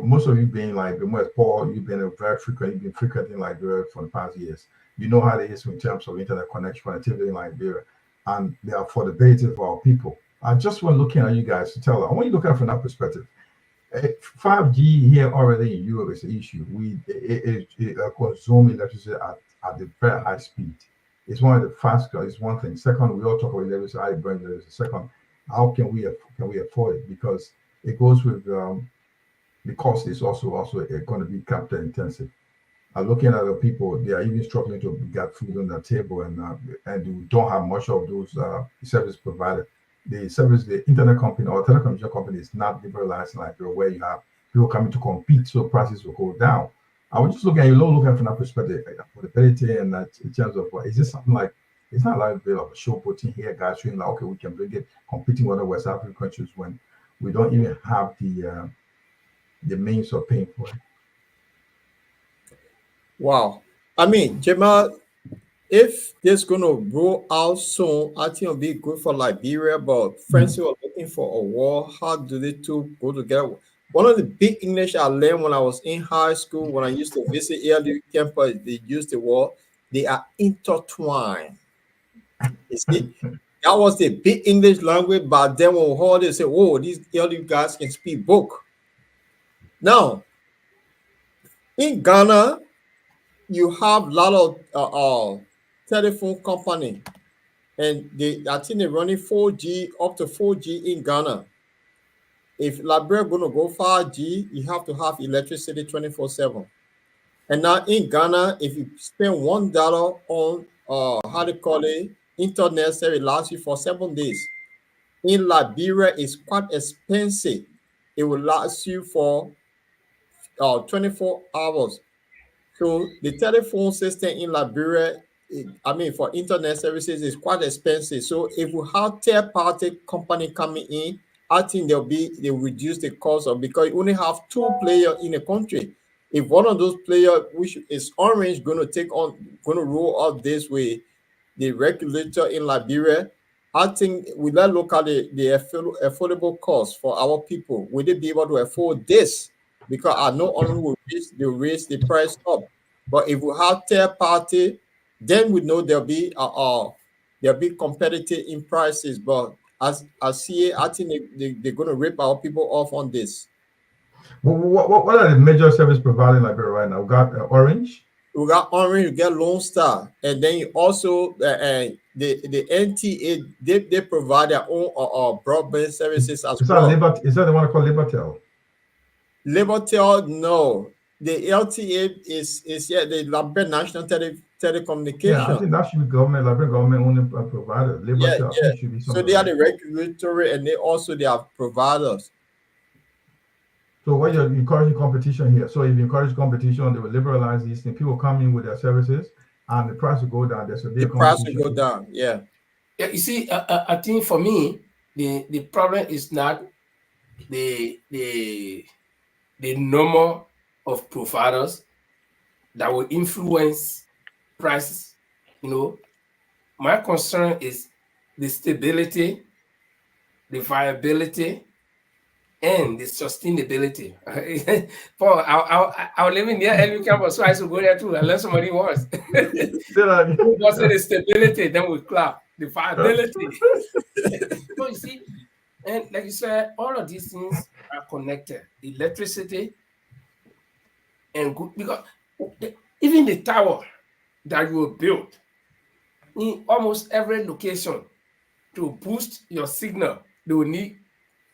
most of you being like the West Paul, you've been you've been frequenting Liberia for the past years. You know how it is in terms of internet connection, connectivity in Liberia, and the affordability for our people. I just want looking at you guys to tell. I want you to look at it from that perspective. 5G here already in Europe is an issue. It consumes electricity at the very high speed. It's one of the fastest. It's one thing. Second, we all talk about electricity. I bring there is a second. How can we afford it? Because it goes with the cost is also going to be capital intensive. Looking at the people, they are even struggling to get food on their table, and you don't have much of those service provided. The internet company or telecommunication company is not liberalized like where you have people coming to compete, so prices will go down. I was just looking at you, looking from that perspective, affordability, and that in terms of is this something like it's not like a bit of a show putting here, guys, showing like okay, we can bring it competing with other West African countries when we don't even have the means of paying for it. Wow. I mean, Jamal, if this gonna roll out soon, I think it'll be good for Liberia. But friends who are looking for a war, how do they two go together? One of the big English I learned when I was in high school, when I used to visit ALU campus, they use the word, they are intertwined. You see, that was the big English language, but then when we heard it, say, oh, these ALU guys can speak book. Now, in Ghana, you have a lot of telephone company, and I think they're running 4G up to 4G in Ghana. If Liberia gonna go 5G, you have to have electricity 24/7. And now in Ghana, if you spend $1 on how to call it internet service, lasts you for 7 days. In Liberia, it's quite expensive. It will last you for 24 hours. So the telephone system in Liberia, for internet services is quite expensive. So if we have third-party company coming in, I think they'll reduce the cost of, because you only have two players in a country. If one of those players, which is Orange, going to roll out this way, the regulator in Liberia, I think we let's look at the affordable cost for our people. Will they be able to afford this? Because I know Orange will raise the price up. But if we have third party, then we know they'll be competitive in prices. But as I see it, I think they're going to rip our people off on this. What are the major service providers in Liberia right now? We got Orange. We got Orange, we got Lone Star, and then you also the NTA. They provide their own broadband services as well. Is that the one called Libertel? Libertel, no. The LTA is the Liberia National Telecommunication. Yeah, I think that should be Liberian government only provider. Libertel should be. So they are the regulatory, and they are providers. So what you're encouraging competition here. So if you encourage competition, they will liberalize these things. People come in with their services, and the price will go down. The price will go down. Yeah. Yeah. You see, I think for me, the problem is not the number of providers that will influence prices. You know, my concern is the stability, the viability, and the sustainability. Paul, I'll live in near LU campus, so I should go there too, unless somebody wants. What's the stability? Then we clap. The viability. So you see, and like you said, all of these things are connected. Electricity and good, because even the tower that you built in almost every location to boost your signal, they will need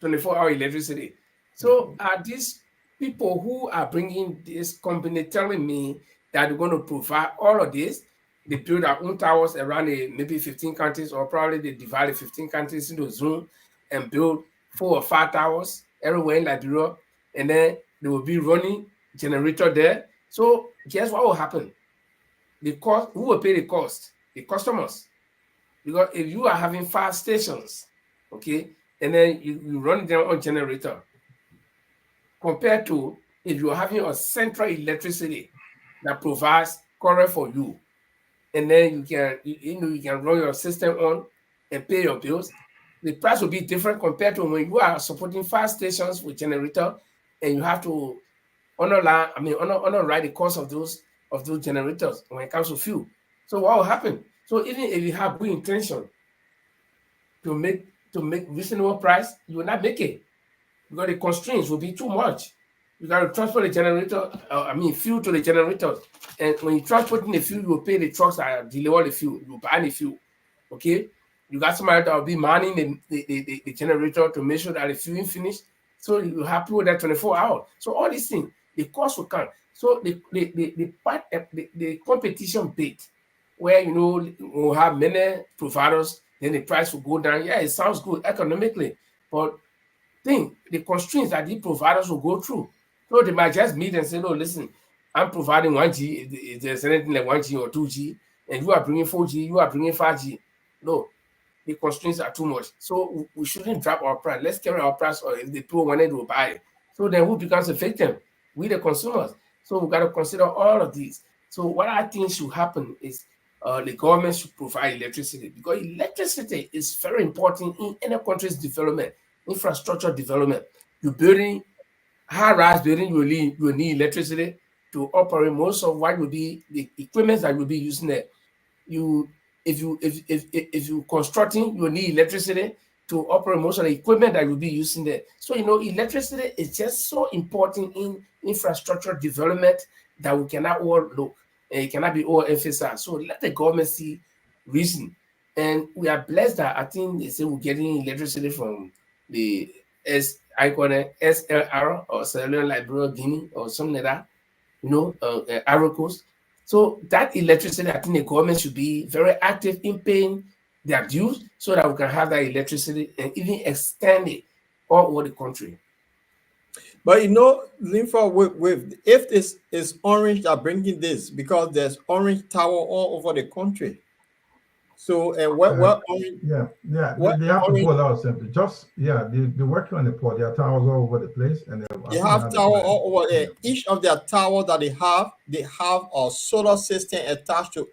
24-hour electricity. So are these people who are bringing this company telling me that they're going to provide all of this? They build their own towers around maybe 15 countries, or probably they divide the 15 countries into a zone and build 4 or 5 towers everywhere in Liberia, and then they will be running generator there. So guess what will happen? Who will pay the cost? The customers. Because if you are having 5 stations, okay, and then you run them on generator, compared to if you're having a central electricity that provides current for you, and then you can run your system on and pay your bills, the price will be different compared to when you are supporting 5 stations with generator, and you have to underwrite the cost of those generators when it comes to fuel. So what will happen? So even if you have good intention to make reasonable price, you will not make it, because the constraints will be too much. You got to transport the generator, fuel to the generators. And when you're transporting the fuel, you will pay the trucks that deliver the fuel. You buy the fuel, okay? You got somebody that will be manning the generator to make sure that the fuel is finished. So you have people that 24 hours. So all these things, the cost will come. So the competition bit, where we'll have many providers, then the price will go down. Yeah, it sounds good economically, but the constraints that the providers will go through. So they might just meet and say, no, listen, I'm providing 1G, if there's anything like 1G or 2G, and you are bringing 4G, you are bringing 5G. No, the constraints are too much. So we shouldn't drop our price. Let's carry our price, or if the people wanted to buy it. So then who becomes a victim? We, the consumers. So we got to consider all of these. So what I think should happen is the government should provide electricity, because electricity is very important in any country's development, infrastructure development. You're building high-rise building, you will need electricity to operate most of what will be the equipment that you'll be using there. If you constructing, you need electricity to operate most of the equipment that you'll be using there. So electricity is just so important in infrastructure development that we cannot overlook, and it cannot be overemphasized. So let the government see reason. And we are blessed that I think they say we're getting electricity from the SLR, or Sierra Liberia, Guinea, or something like that, Ivory Coast. So that electricity, I think the government should be very active in paying their dues, so that we can have that electricity and even extend it all over the country. But Linford, if this is Orange that bringing this, because there's Orange Tower all over the country. So and what Yeah, they have to orange, pull a lot of something. Just they're working on the port. There are towers all over the place, and they have tower all over there. Each of their towers that they have a solar system attached to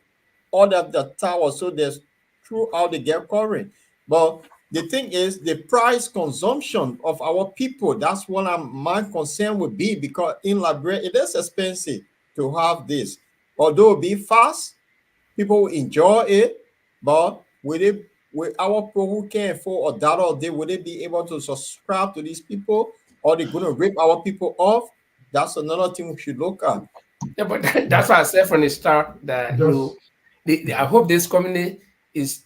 all of the towers, so there's throughout they get current. But the thing is, the price consumption of our people, that's what my concern would be, because in Liberia it is expensive to have this. Although it be fast, people will enjoy it, but will our people who can afford $1 a day, will they be able to subscribe to these people, or they're going to rip our people off? That's another thing we should look at. Yeah, but that's why I said from the start that I hope this community is.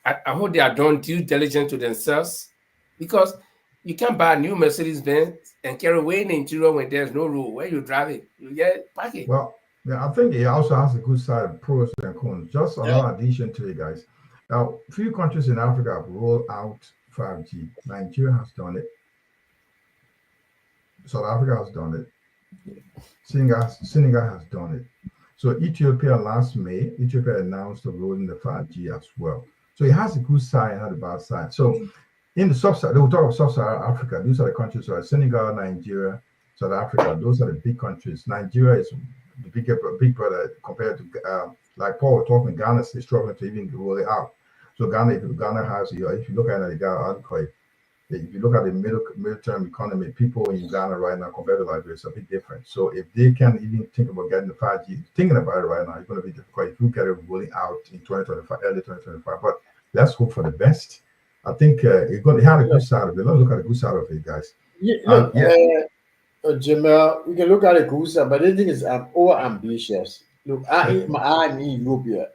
I hope they are done due diligence to themselves, because you can't buy a new Mercedes Benz and carry away in the interior when there's no road. Where you drive it, you get park it. Well, yeah, I think it also has a good side, pros and cons. Just another addition to it, guys. Now, few countries in Africa have rolled out 5G. Nigeria has done it. South Africa has done it. Senegal has done it. So Ethiopia last May, Ethiopia announced the rolling the 5G as well. So it has a good side and has a bad side. So in the sub-Saharan, we'll talk about sub-Saharan Africa. These are the countries, so Senegal, Nigeria, South Africa. Those are the big countries. Nigeria is the big brother compared to, like Paul was talking, Ghana is struggling to even roll it out. So Ghana has, if you look at it, if you look at the middle-term economy, people in Ghana right now compared to Liberia, it's a bit different. So if they can't even think about getting the 5G, thinking about it right now, it's going to be difficult if you get it rolling out in 2025, early 2025. But let's hope for the best. I think it had a good side of it. Let's look at the good side of it, guys. Jamal, we can look at the good side, but the thing is, I'm over ambitious. Look, I'm in Europe.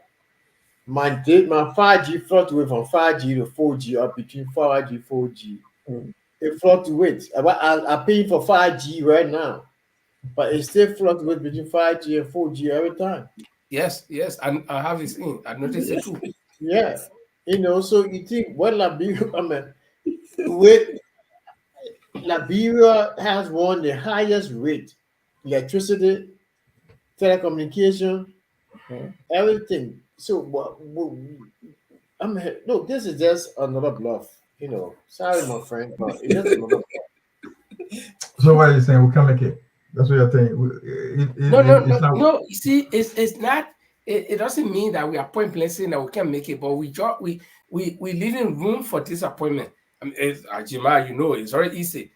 My 5G fluctuates from 5G to 4G, or between 5G and 4G. It fluctuates. I'm paying for 5G right now, but it still fluctuates between 5G and 4G every time. Yes, I have this in. I noticed it too. Yeah, so you think what Liberia? Liberia has one of the highest rate, electricity, telecommunication, everything. So look, this is just another bluff. Sorry, my friend, but it's just another bluff. So what are you saying? We can't make it. That's what you're saying. No. You see, it's not. It doesn't mean that we are point blank saying that we can't make it, but we leaving room for disappointment. I mean, Jamal, it's very easy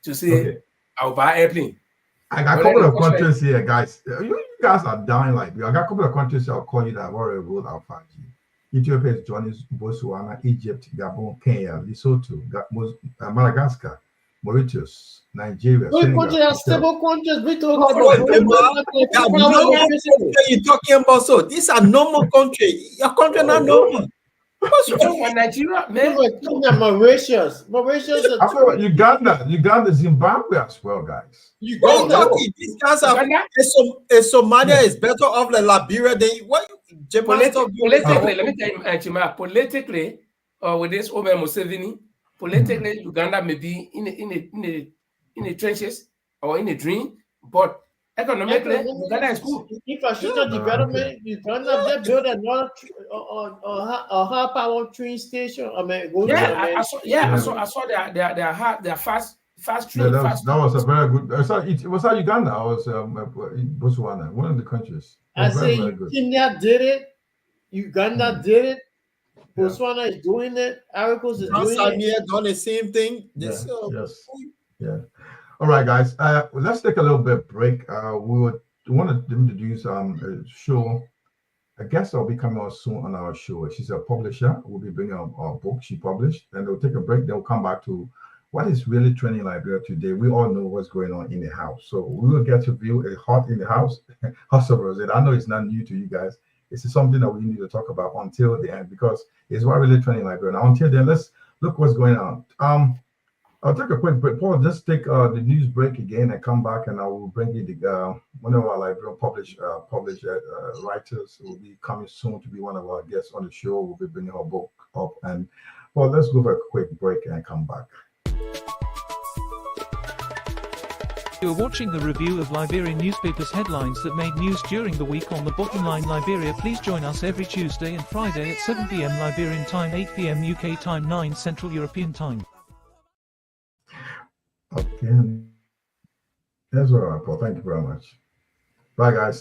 to say I'll buy airplane. I got a couple of countries here, guys. You guys are down like I got a couple of countries I'll call you that have already rolled out 5G. Ethiopia is joining Botswana, Egypt, Gabon, Kenya, Lesotho, Madagascar, Mauritius, Nigeria. Countries are stable countries. We talk you're talking about, so these are normal countries. Your country not normal. Nigeria, man. Mauritius. Uganda, Zimbabwe as well, guys. These guys are. Somalia is better off than Liberia. Politically, let me tell you, politically, with this Omer Museveni, politically, Uganda may be in the trenches or in a dream, but economically, Uganda is cool. Infrastructure development, Uganda, they build another high power train station. I saw their fast train. That was a very good. It was Uganda. I was Botswana, one of the countries. I say Kenya did it, Uganda did it, Botswana is doing it, Aricos is doing it. Doing the same thing. Yes. All right, guys. Let's take a little bit break. We want to introduce a show. A guest will be coming out soon on our show. She's a publisher. We'll be bringing a book she published, and we'll take a break. Then we'll come back to what is really trending in Liberia today. We all know what's going on in the house, so we will get to view a hot in the house. House of Rosette. I know it's not new to you guys. It's something that we need to talk about until the end, because it's what really trending in Liberia. Now, until then, let's look what's going on. I'll take a quick break. Paul, just take the news break again and come back, and I will bring you one of our Liberian published writers will be coming soon to be one of our guests on the show. We'll be bringing her book up. And well, let's go for a quick break and come back. You are watching the review of Liberian newspapers headlines that made news during the week on the Bottom Line Liberia. Please join us every Tuesday and Friday at 7 p.m. Liberian time, 8 p.m. UK time, 9 Central European time. Okay. That's all right, Paul. Thank you very much. Right, guys.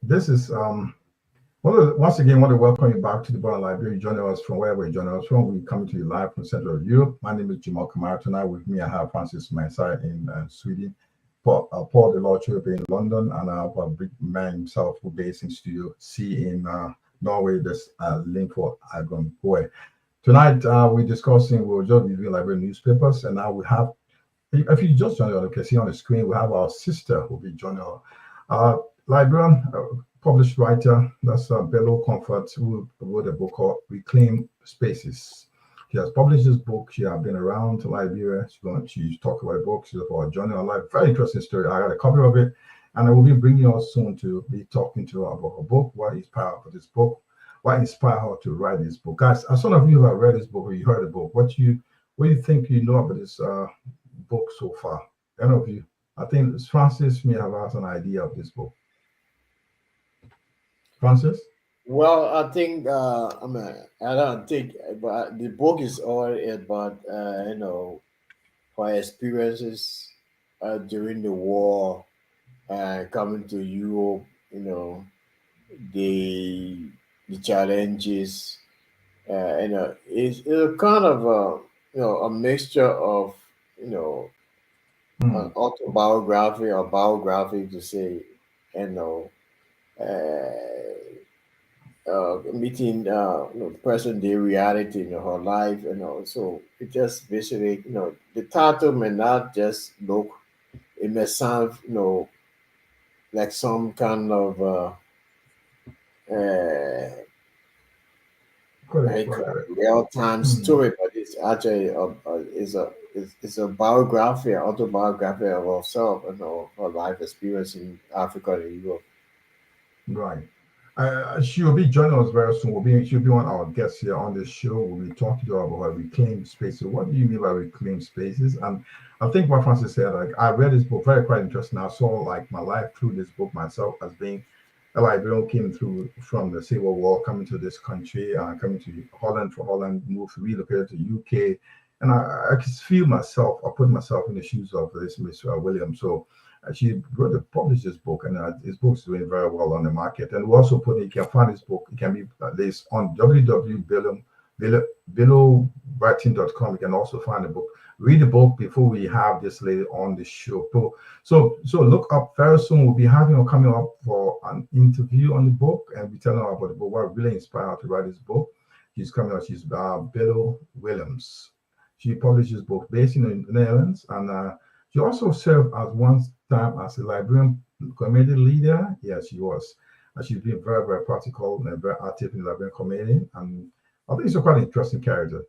This is once again, I want to welcome you back to the Bottom Line Liberia. Joining us from wherever you join us from. We're coming to you live from Central Europe. My name is Jamal Kamara. Tonight with me, I have Francis Mansai in Sweden, Paul Delorcho in London, and I have a big man himself who based in Studio C in Norway. This link for Agon Boy. Tonight, we're discussing, we'll just review Liberian newspapers, and now we have, if you just joined us, you can see on the screen, we have our sister who will be joining us. Liberian published writer, that's Bello Comfort, who wrote a book called Reclaim Spaces. She has published this book. She has been around Liberia. She's talked about a book. She's about a journey of life. Very interesting story. I got a copy of it, and I will be bringing us soon to be talking to her about her book, what inspired her for this book, what inspired her to write this book. Guys, as some of you have read this book or you heard the book, what do you think you know about this book so far? Any of you? I think Francis may have had an idea of this book. Francis? Well, I think I don't think, but the book is all about her experiences during the war, coming to Europe. The challenges. It's a kind of a mixture of an autobiography or biography to say, meeting present day reality in her life, so it just basically, the title may not just look, it may sound like some kind of real-time story, but it's actually it's a biography, autobiography of herself and her life experience in Africa and Europe. Right. She'll be joining us very soon. She'll be one of our guests here on this show. We'll be talking to her about her reclaimed spaces. What do you mean by reclaimed spaces? And I think what Francis said, like, I read this book, very quite interesting. I saw like my life through this book myself as being a Liberian, came through from the Civil War, coming to this country, coming to Holland, moved, relocated to UK. And I could feel myself, I put myself in the shoes of this Miss Williams. So she published this book, and this book is doing very well on the market. And we also you can find this book, it can be placed on www.billowriting.com. You can also find the book. Read the book before we have this lady on the show. So look up very soon. We'll be having her coming up for an interview on the book, and we telling her about the book, what really inspired her to write this book. She's coming out. She's Bello Williams. She published this book based in the Netherlands, and she also served as one time as a Liberian community leader. Yes, she was. She's been very, very practical and very active in the Liberian community. And I think she's a quite interesting character.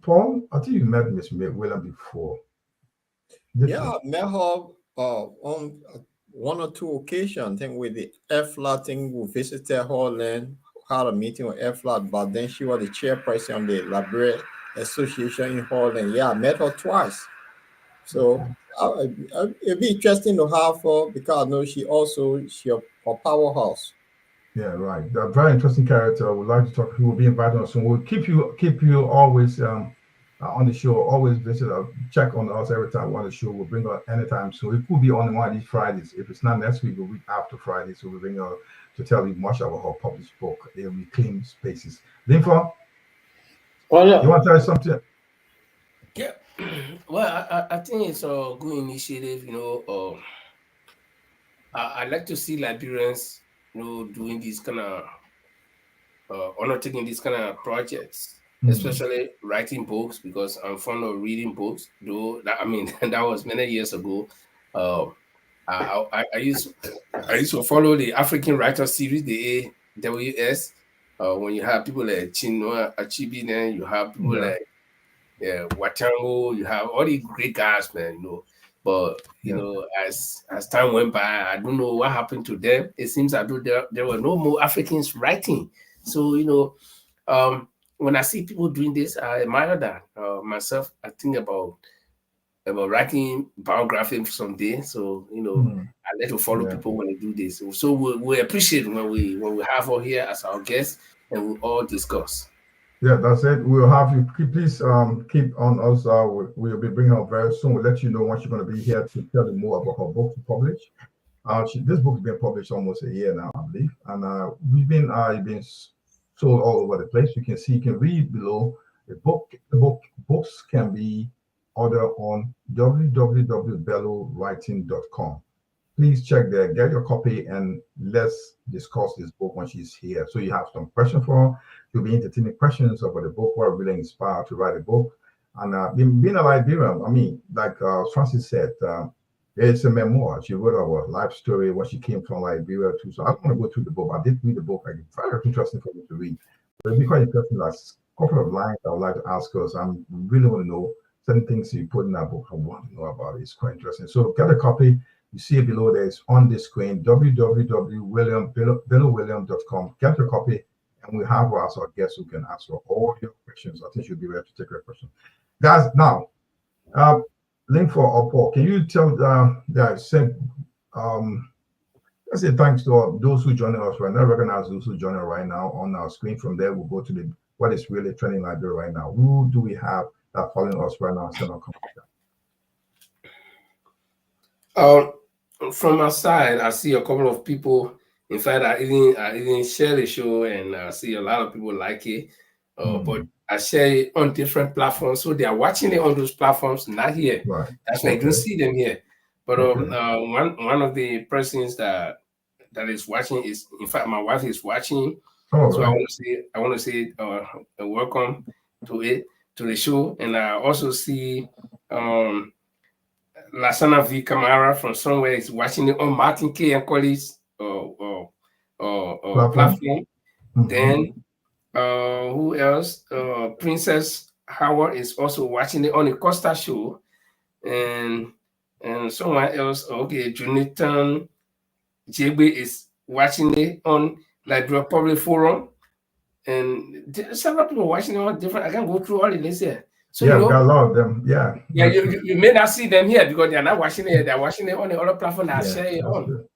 Paul, I think you met Miss Williams before. Yeah, I met her on one or two occasions. I think with the F-Flat thing, we visited Holland, had a meeting with F-Flat, but then she was the chairperson of the Liberia Association in Holland. Yeah, I met her twice. So it'd be interesting to have her because I know she's a powerhouse. Yeah, right. A very interesting character. I would like to talk. He will be invited us soon. We'll keep you always on the show. Always visit check on us every time we're on the show. We'll bring her anytime soon. It could be on one of these Fridays. If it's not next week, the week after Friday. So we'll bring her to tell you much about her published book, The Reclaimed Spaces. Linfa, you want to tell us something? Yeah. Well, I think it's a good initiative. I like to see Liberians, doing these kind of undertaking these kind of projects, especially writing books, because I'm fond of reading books. Though that was many years ago. I used to follow the African Writer Series, the AWS. When you have people like Chinua Achebe, then you have people like Watango, you have all the great guys, man. But as time went by, I don't know what happened to them. It seems as though there were no more Africans writing. So when I see people doing this, I admire that. Myself, I think about about writing biography someday. So I like to follow people when they do this. So we appreciate when we have her here as our guest and we all discuss. Yeah, that's it. We'll have you please keep on us. We'll be bringing her very soon. We'll let you know when she's going to be here to tell you more about her book to publish. This book has been published almost a year now, I believe, and we've been sold all over the place. You can read below the book. Books can be ordered on www.bellowriting.com. Please check there, get your copy, and let's discuss this book when she's here. So you have some questions for her. You'll be entertaining questions about the book, what really inspired to write a book. And being a Liberian, I mean, like Francis said, it's a memoir. She wrote our life story, what she came from Liberia to. So I don't want to go through the book. I did read the book. It's very interesting for me to read. But it'd be quite interesting. Like a couple of lines I would like to ask us. I really want to know certain things you put in that book. I want to know about it. It's quite interesting. So get a copy. You see it below there. It's on the screen, www.bellowwilliam.com. Get your copy, and we have us our guests who can answer all your questions. I think you'll be ready to take your question. Guys, now, link for Paul. Can you tell let's say thanks to all those who join us right now. Recognize those who join us right now on our screen. From there, we'll go to what is really trending Liberia right now. Who do we have that following us right now? From our side, I see a couple of people. In fact, I even share the show, and I see a lot of people like it. But I share it on different platforms, so they are watching it on those platforms, not here. Right. That's why you don't see them here. But one of the persons that is watching is, in fact, my wife is watching. Oh, so right. I want to say welcome to the show, and I also see Lasana V. Kamara from somewhere is watching it on Martin K. and Collins platform. Then who else? Princess Howard is also watching it on the Costa show, and someone else. Okay, Jonathan JB is watching it on Liberia Public Forum, and several people watching it on different. I can go through all the list here. So yeah, got a lot of them. Yeah. Yeah, you may not see them here because they're not watching it. They're watching it on the other platform that I share it on. Good.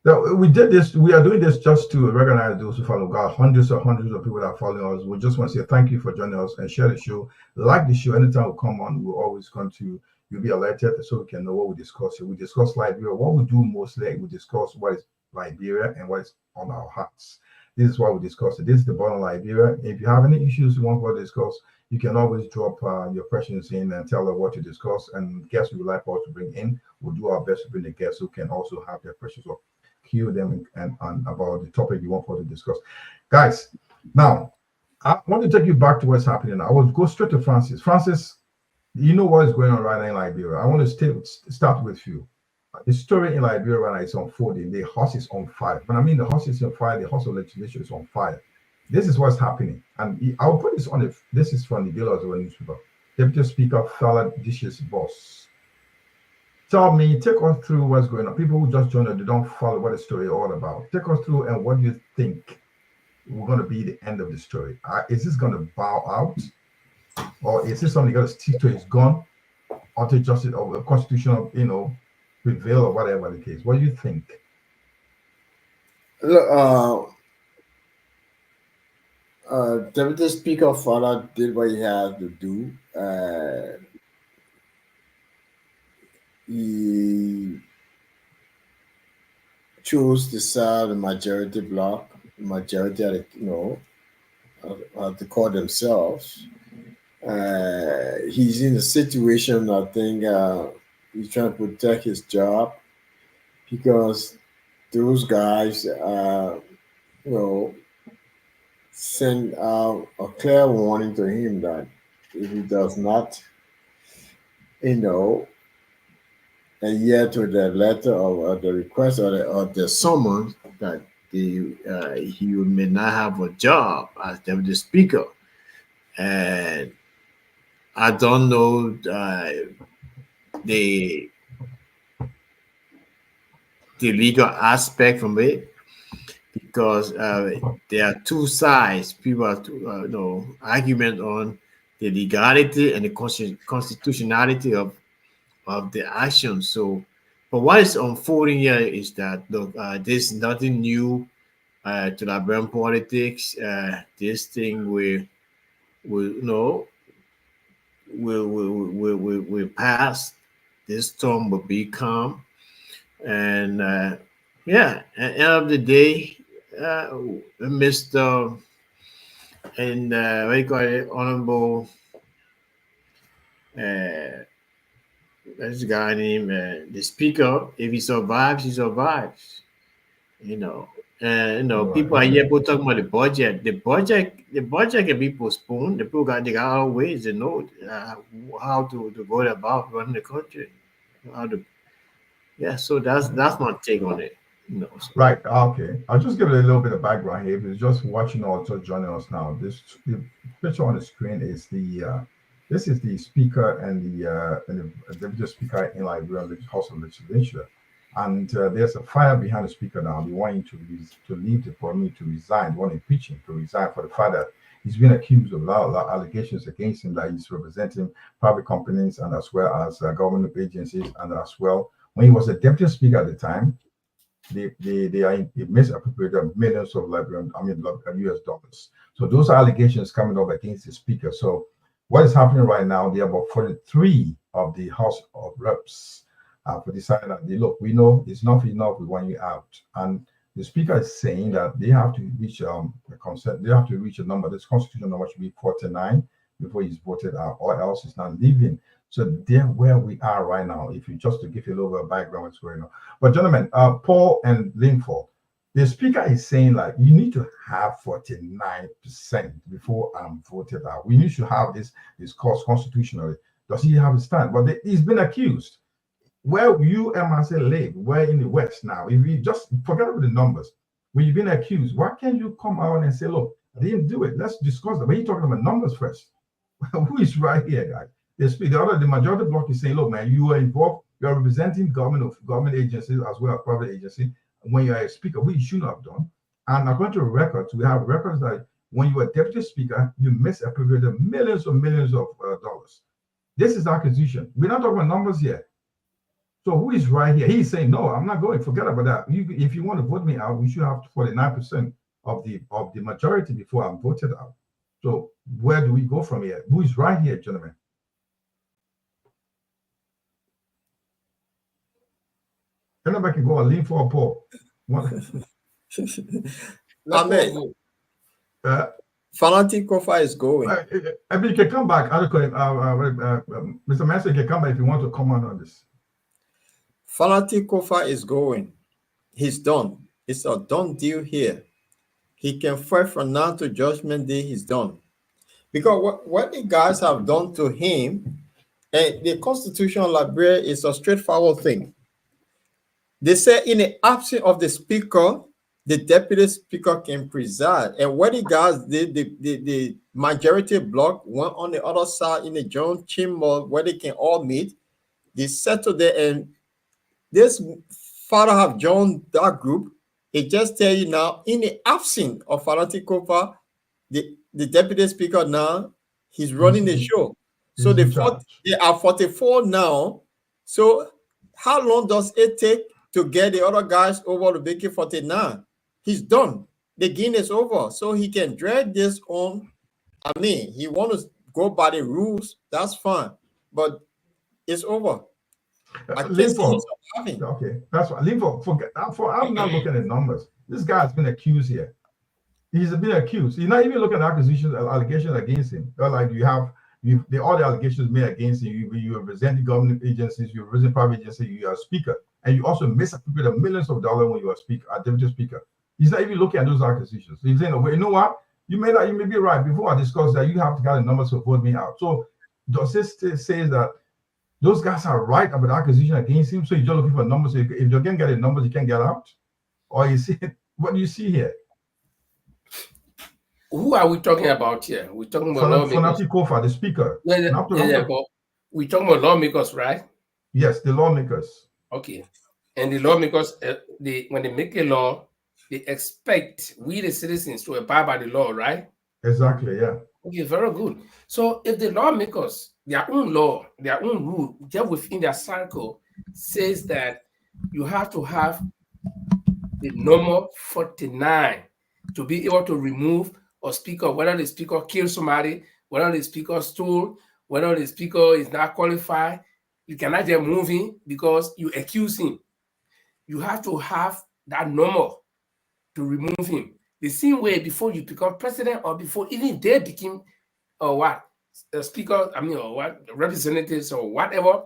So we did this. We are doing this just to recognize those who follow. Got hundreds of people that follow us. We just want to say thank you for joining us and share the show. Like the show. Anytime we come on, we'll always come to. You'll be alerted so we can know what we discuss here. We discuss Liberia. What we do mostly, we discuss what is Liberia and what is on our hearts. This is what we discuss. This is the bottom of Liberia. If you have any issues you want to discuss, you can always drop your questions in and tell us what to discuss. And guests we would like us to bring in. We'll do our best to bring the guests who can also have their questions or cue them and about the topic you want for to discuss. Guys, now I want to take you back to what's happening. I will go straight to Francis. Francis, you know what is going on right now in Liberia. I want to start with you. The story in Liberia right now is unfolding. The horse is on fire. When I mean the horse is on fire, the horse of legislation is on fire. This is what's happening. And I'll put this on this is from the Liberia Newspaper. Deputy Speaker Fala Dishes boss. Tell me, take us through what's going on. People who just joined us, they don't follow what the story is all about. Take us through and what do you think we're going to be the end of the story? Is this going to bow out? Or is this something going to stick to his gun until justice or constitutional, prevail or whatever the case? What do you think? Look, Deputy Speaker Fala did what he had to do. He chose to side the majority bloc, majority of the court themselves. He's in a situation, I think, he's trying to protect his job because those guys, send out a clear warning to him that if he does not, adhere to the letter or the request or the summons, that he may not have a job as Deputy Speaker. And I don't know the legal aspect from it, because there are two sides. People are argument on the legality and the constitutionality of of the action. So, but what is unfolding here is that look, there's nothing new to Liberian politics. This thing will you know will pass. This storm will be calm, and yeah, at the end of the day, Mr. and what do you call it, Honorable, that's the guy named the Speaker. If he survives, he survives. You know, people are here people talking about the budget. The budget can be postponed. The people got other ways to know how to go about running the country. How to, yeah. So that's my take on it. You know, so. Right. Okay. I'll just give it a little bit of background here. If you're just watching or just joining us now, the picture on the screen is this is the speaker and the deputy speaker in Liberia, the House of Legislature. And there's a fire behind the speaker now. They want him to leave the parliament, to resign. They want to impeach him to resign for the fact that he's been accused of a lot of allegations against him that he's representing private companies and as well as government agencies, and as well when he was a deputy speaker at the time, they misappropriated millions of US dollars. So those are allegations coming up against the speaker. So what is happening right now? There are about 43 of the House of Reps for deciding that we know it's not enough, we want you out. And the speaker is saying that they have to reach a consent, they have to reach a number, this constitutional number should be 49 before he's voted out, or else he's not leaving. So there where we are right now, if you just to give you a little bit of background what's going on. But gentlemen, Paul and Linford, the speaker is saying like you need to have 49% before I'm voted out. We need to have this course constitutionally. Does he have a stand? But he's been accused. Where you and myself live, we're in the West now. If you just forget about the numbers, when you've been accused, why can't you come out and say, look, I didn't do it. Let's discuss that. But you're talking about numbers first. Who is right here, guys? The majority bloc is saying, look, man, you are involved, you are representing government agencies as well as private agencies. When you are a speaker, which you shouldn't have done. And according to records, we have records that when you were deputy speaker, you misappropriated millions of dollars. This is accusation. We're not talking about numbers here. So who is right here? He's saying, no, I'm not going. Forget about that. If you want to vote me out, we should have 49% of the majority before I'm voted out. So where do we go from here? Who is right here, gentlemen? Anybody can go and lean for a Paul. Amen. Fanatic Kofa is going. I mean, you can come back. Mr. Master, you can come back if you want to comment on this. Fanatic Kofa is going. He's done. It's a done deal here. He can fight from now to Judgment Day. He's done. Because what the guys have done to him, and the Constitution of Liberia is a straightforward thing. They say in the absence of the speaker, the deputy speaker can preside. And what the guys did, the majority bloc went on the other side in the John chamber where they can all meet. They settled there, and this father have joined that group. It just tell you now, in the absence of Fanatic Kofa, the deputy speaker now, he's running the show. So they are 44 now. So how long does it take to get the other guys over to make it 49? He's done. The game is over. So he can drag this on. I mean, he wants to go by the rules. That's fine. But it's over. Okay, that's what. I'm not looking at numbers. This guy's been accused here. He's been accused. He's not even looking at allegations against him. Like all the allegations made against him. You represent the government agencies, you represent private agencies, you are a speaker, and you also misappropriated millions of dollars when you are a deputy speaker. He's not even looking at those accusations. He's saying, well, you know what? You may be right. Before I discuss that, you have to get the numbers to vote me out. So does this say that those guys are right about the accusation against him? So you're just looking for numbers. So if you can't get the numbers, you can't get out? Or you see, what do you see here? Who are we talking about here? We're talking about lawmakers. Fanatic Kofa, the speaker. Yeah, but we're talking about lawmakers, right? Yes, the lawmakers. Okay. And the lawmakers, when they make a law, they expect we, the citizens, to abide by the law, right? Exactly, yeah. Okay, very good. So if the lawmakers, their own law, their own rule, just within their circle, says that you have to have the number 49 to be able to remove or speaker, whether the speaker killed somebody, whether the speaker stole, whether the speaker is not qualified. You cannot just move him because you accuse him. You have to have that number to remove him. The same way before you become president or before even they became speaker, or what, representatives or whatever,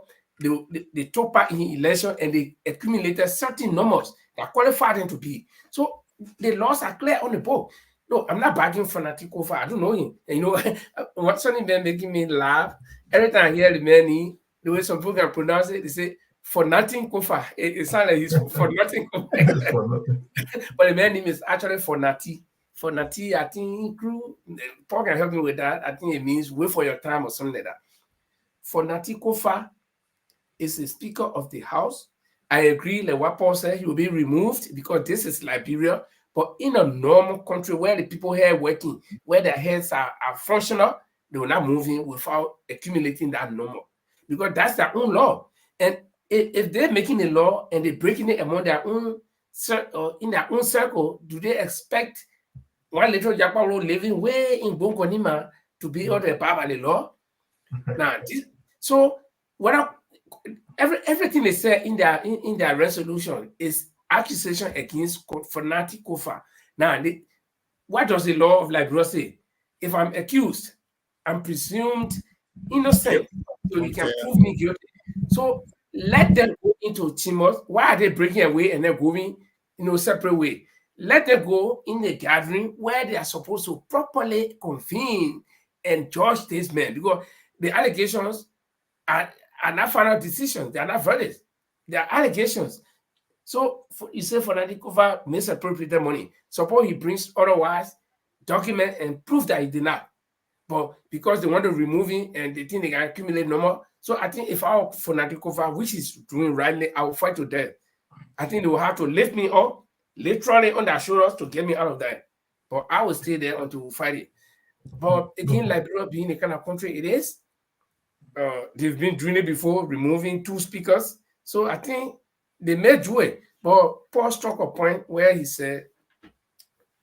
they took part in election and they accumulated certain numbers that qualified them to be. So the laws are clear on the book. No, I'm not bagging Fanatic Kofa. I don't know him. And what's something that making me laugh every time I hear the man, the way some people can pronounce it, they say for nothing Kofa. It sounds like he's for nothing Kofa. But the man name is actually for Nati. For Nati, I think Paul can help me with that. I think it means wait for your time or something like that. For Nati Kofa is the Speaker of the House. I agree, like what Paul said, he will be removed because this is Liberia. But in a normal country where the people here working, where their heads are functional, they will not move in without accumulating that number. Because that's their own law. And if they're making a law and they're breaking it among their own in their own circle, do they expect one little Japaro living way in Bonkonima to be able to abide by the law? Now, so everything they say in their resolution is accusation against Fanatic Kofa. Now, what does the law of Liberia say? If I'm accused, I'm presumed innocent, so you can prove me guilty. So let them go into Timos. Why are they breaking away and they're going separate way? Let them go in the gathering where they are supposed to properly convene and judge these men, because the allegations are not final decisions. They are not verdicts. They are allegations. So you say Fanatic Kofa misappropriated money. Suppose he brings otherwise document and prove that he did not. But because they want to remove him and they think they can accumulate no more. So I think if our Fanatic Kofa, which is doing rightly, I will fight to death. I think they will have to lift me up, literally on their shoulders to get me out of that. But I will stay there until we fight it. But again, Liberia being the kind of country it is, they've been doing it before, removing 2 speakers. So I think they may do it. But Paul struck a point where he said,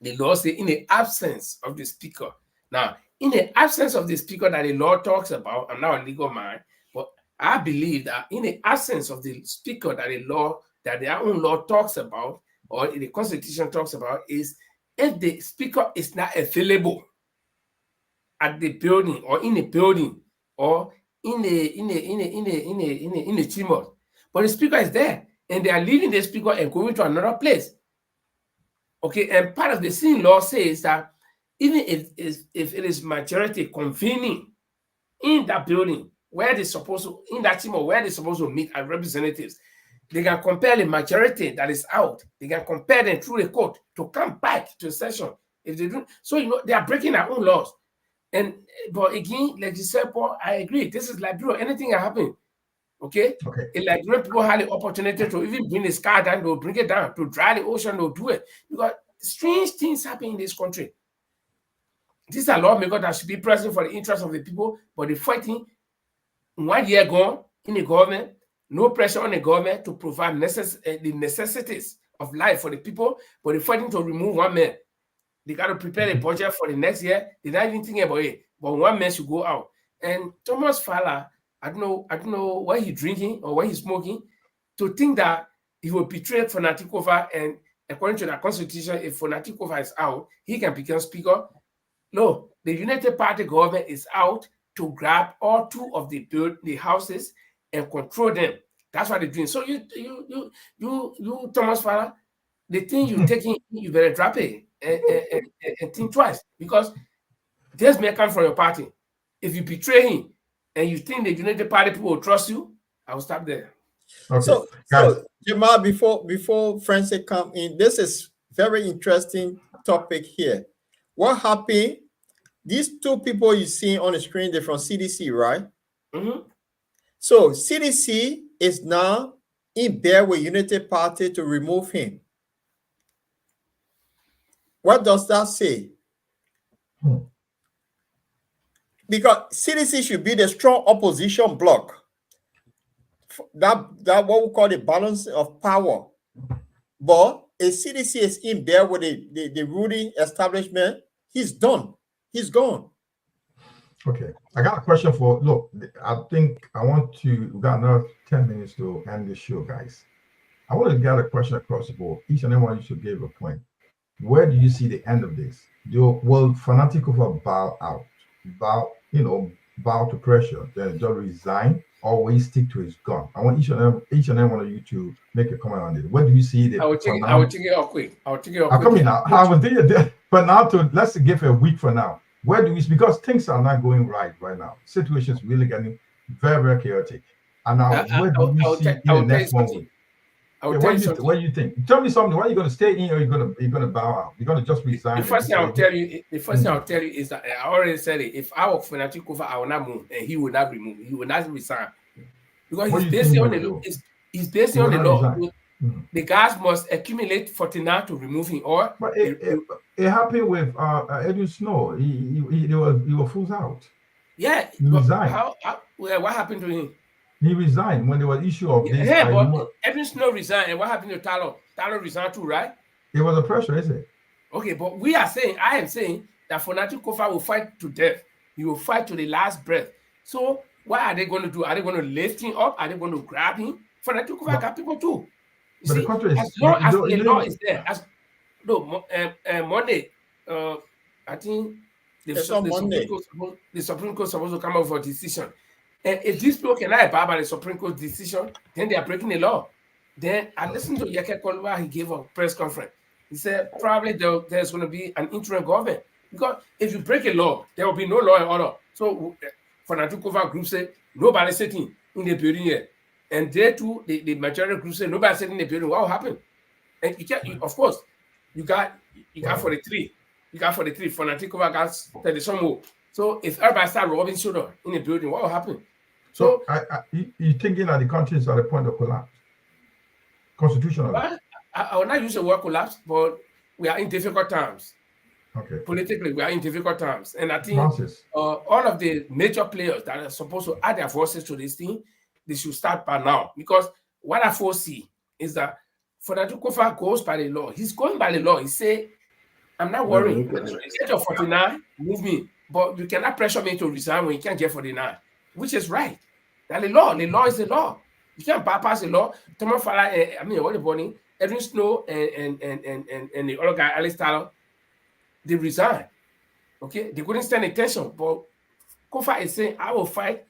the law says in the absence of the speaker. Now, in the absence of the speaker that the law talks about, I'm not a legal man, but I believe that in the absence of the speaker that their own law talks about, or the Constitution talks about, is if the speaker is not available at the building or in the building or in the chamber, but the speaker is there and they are leaving the speaker and going to another place. Okay, and part of the same law says that even if it is majority convening in that building where they're supposed to, in that chamber where they're supposed to meet as representatives, they can compel the majority that is out. They can compel them through the court to come back to a session. If they do, so they are breaking their own laws. But again, like you said, Paul, I agree. This is Liberia. Anything can happen. Okay? In Liberia, people had the opportunity to even bring the sky down, they'll bring it down. To dry the ocean, they'll do it. Because strange things happen in this country. These are lawmakers that should be present for the interest of the people, but they're fighting 1 year gone in the government, no pressure on the government to provide the necessities of life for the people, but they're fighting to remove 1 man. They got to prepare the budget for the next year. They're not even thinking about it, but 1 man should go out. And Thomas Fowler, I don't know what he's drinking or what he's smoking, to think that he will betray Fanatic Kofa, and according to the Constitution, if Fanatic Kofa is out, he can become speaker. No, the United Party government is out to grab all 2 of the houses and control them. That's what they're doing. So you Thomas Fowler, the thing you're taking, you better drop it and think twice, because this may come from your party. If you betray him and you think the United Party people will trust you, I will stop there. Okay. So Jamal, before Francis come in, this is very interesting topic here. What happened? These 2 people you see on the screen, they're from CDC, right? Mm-hmm. So CDC is now in bed with United Party to remove him. What does that say? because CDC should be the strong opposition bloc. That what we call the balance of power. But a CDC is in there with the ruling establishment. He's done. He's gone. Okay, I got a question for. Look, I think I want to. We got another 10 minutes to end the show, guys. I want to get a question across the board. Each and every one you should give a point. Where do you see the end of this? Will fanatical bow out? Bow to pressure? Then just resign? Always stick to his gun. I want each and every one of you to make a comment on it. Where do you see the? I will take it up quick. I'll come in now. I will take it, but now let's give it a week for now. Where do we? Because things are not going right now. Situations really getting very, very chaotic. And now, where do you see in the next 1 week? What do you think? Tell me something. Why are you going to stay in, or you're going to bow out? You're going to just resign? The first thing I'll tell you is that I already said it. If I were fanatic over, I will not move, and he will not remove. He will not resign because he's based on the law. The guys must accumulate 49 to remove him, or but it happened with Edwin Snow. He was fools out. Yeah, he resigned. What happened to him? He resigned when there was issue of this. Yeah, but Edwin Snow resigned, and what happened to Tyler? Tyler resigned too, right? It was a pressure, is it? Okay, but I am saying that Fanatic Kofa will fight to death. He will fight to the last breath. So what are they going to do? Are they going to lift him up? Are they going to grab him? Fanatic Kofa got people too. You see, as long as the law is there, Monday, I think the Supreme Court is supposed to come up for a decision. And if these people cannot abide by the Supreme Court decision, then they are breaking the law. Then I listened to Yeke Kolwa, he gave a press conference. He said probably there's going to be an interim government. Because if you break a law, there will be no law and order. So for Natukova group said, nobody sitting in the building here. And they too, the majority group said, nobody sitting in the building. What will happen? And of course, you got 43. You got 43. For Natukova got 30 some more. So if everybody start rubbing shoulder in the building, what will happen? So you're thinking that the country is at the point of collapse? Constitutional? I will not use the word collapse, but we are in difficult times. Okay. Politically, we are in difficult times. And I think all of the major players that are supposed to add their voices to this thing, they should start by now. Because what I foresee is that Fanatic Kofa goes by the law. He's going by the law. He say, I'm not worried. Instead of 49, move me. But you cannot pressure me to resign when you can't get 49, which is right. That the law is the law. You can't bypass the law. Thomas Fala, what the body, Edwin Snow and the other guy, Alice Tyler, they resigned. Okay, they couldn't stand the tension. But Kofa is saying, I will fight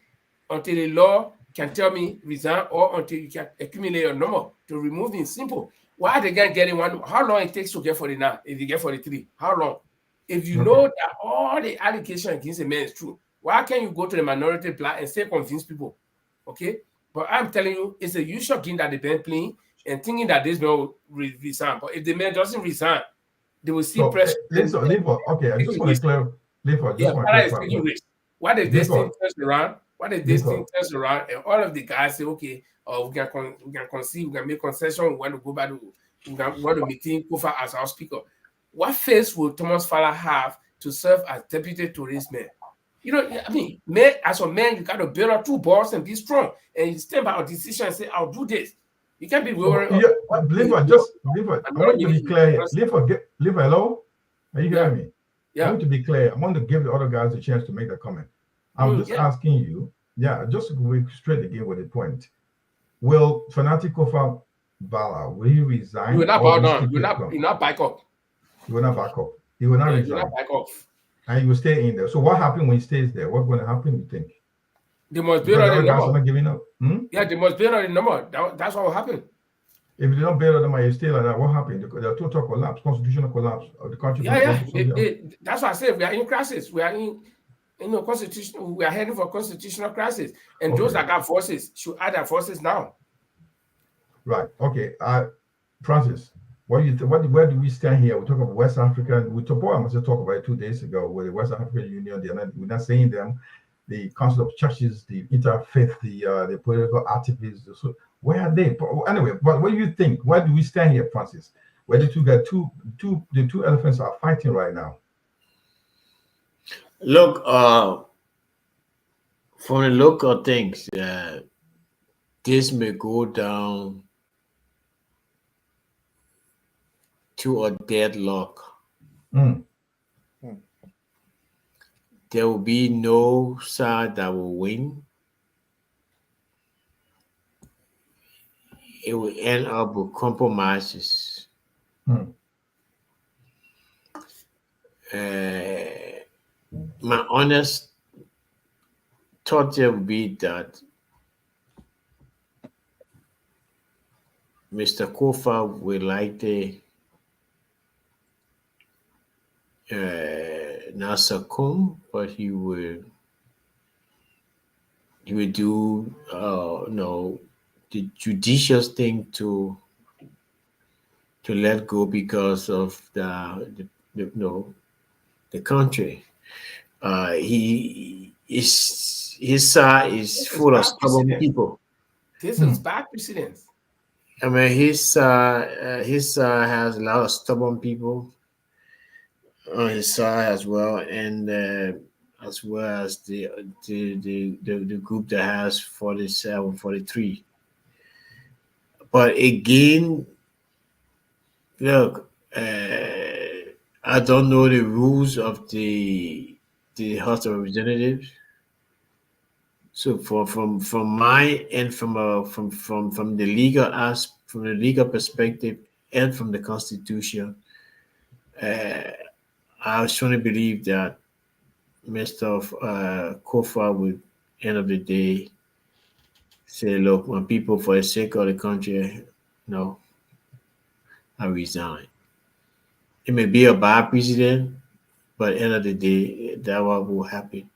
until the law can tell me resign or until you can accumulate your number to remove him. Simple. Why are they getting one? How long it takes to get 49 if you get 43? How long? If you know that all the allegations against a man is true, why can't you go to the minority black and still convince people? Okay? But I'm telling you, it's a usual game that they've been playing and thinking that this man will resign. But if the man doesn't resign, they will see pressure. Okay, I just want to clarify. What if this thing turns around? What if this thing turns around and all of the guys say, okay, we can concede, we can make concession, we want to go back to, we want to meeting Kofa as our speaker. What face will Thomas Fala have to serve as deputy to this man? You know, I mean, as a man, you got to build up 2 balls and be strong. And you stand by a decision and say, I'll do this. You can't be worried. I want you to be clear. Liver, hello? Are you hearing me? Yeah. I want to be clear. I want to give the other guys a chance to make a comment. I'm just asking you, just to go straight again with the point. Will Fanatic Kofa Bala, will he resign? He will not bow down. He will not back up. He will not back up. He will not resign. He will not back off. And he will stay in there. So what happened when he stays there? What's going to happen, you think? They must build on the number. Not giving up. Yeah, they must build on the number. That's what will happen. If they don't build on the number, you stay like that, what happened? The total collapse, constitutional collapse of the country. That's why I said we are in crisis. We are in constitution. We are heading for constitutional crisis. And those that got forces should add their forces now. Right. Okay. Francis, where do we stand here? We talk about West Africa. I must talk about it 2 days ago with the West African Union. We're not saying them. The Council of Churches, the Interfaith, the political activists. So where are they? Anyway, but what do you think? Where do we stand here, Francis? Where the two elephants are fighting right now? Look, From the local things, this may go down to a deadlock. Mm. There will be no side that will win. It will end up with compromises. Mm. My honest thought there would be that Mr. Kofa will likely not succumb, but he will do the judicious thing to let go because of the country. His side is This is full of bad stubborn precedent. people. This is bad precedent. I mean, his side has a lot of stubborn people on his side as well, and as well as the group that has 47, 43. But again, look, I don't know the rules of the House of Representatives. So from my end, from the from the legal perspective, and from the Constitution, I strongly believe that Mr. Kofa would, end of the day, say, look, when people for the sake of the country, no, I resign. It may be a bad president, but end of the day, that what will happen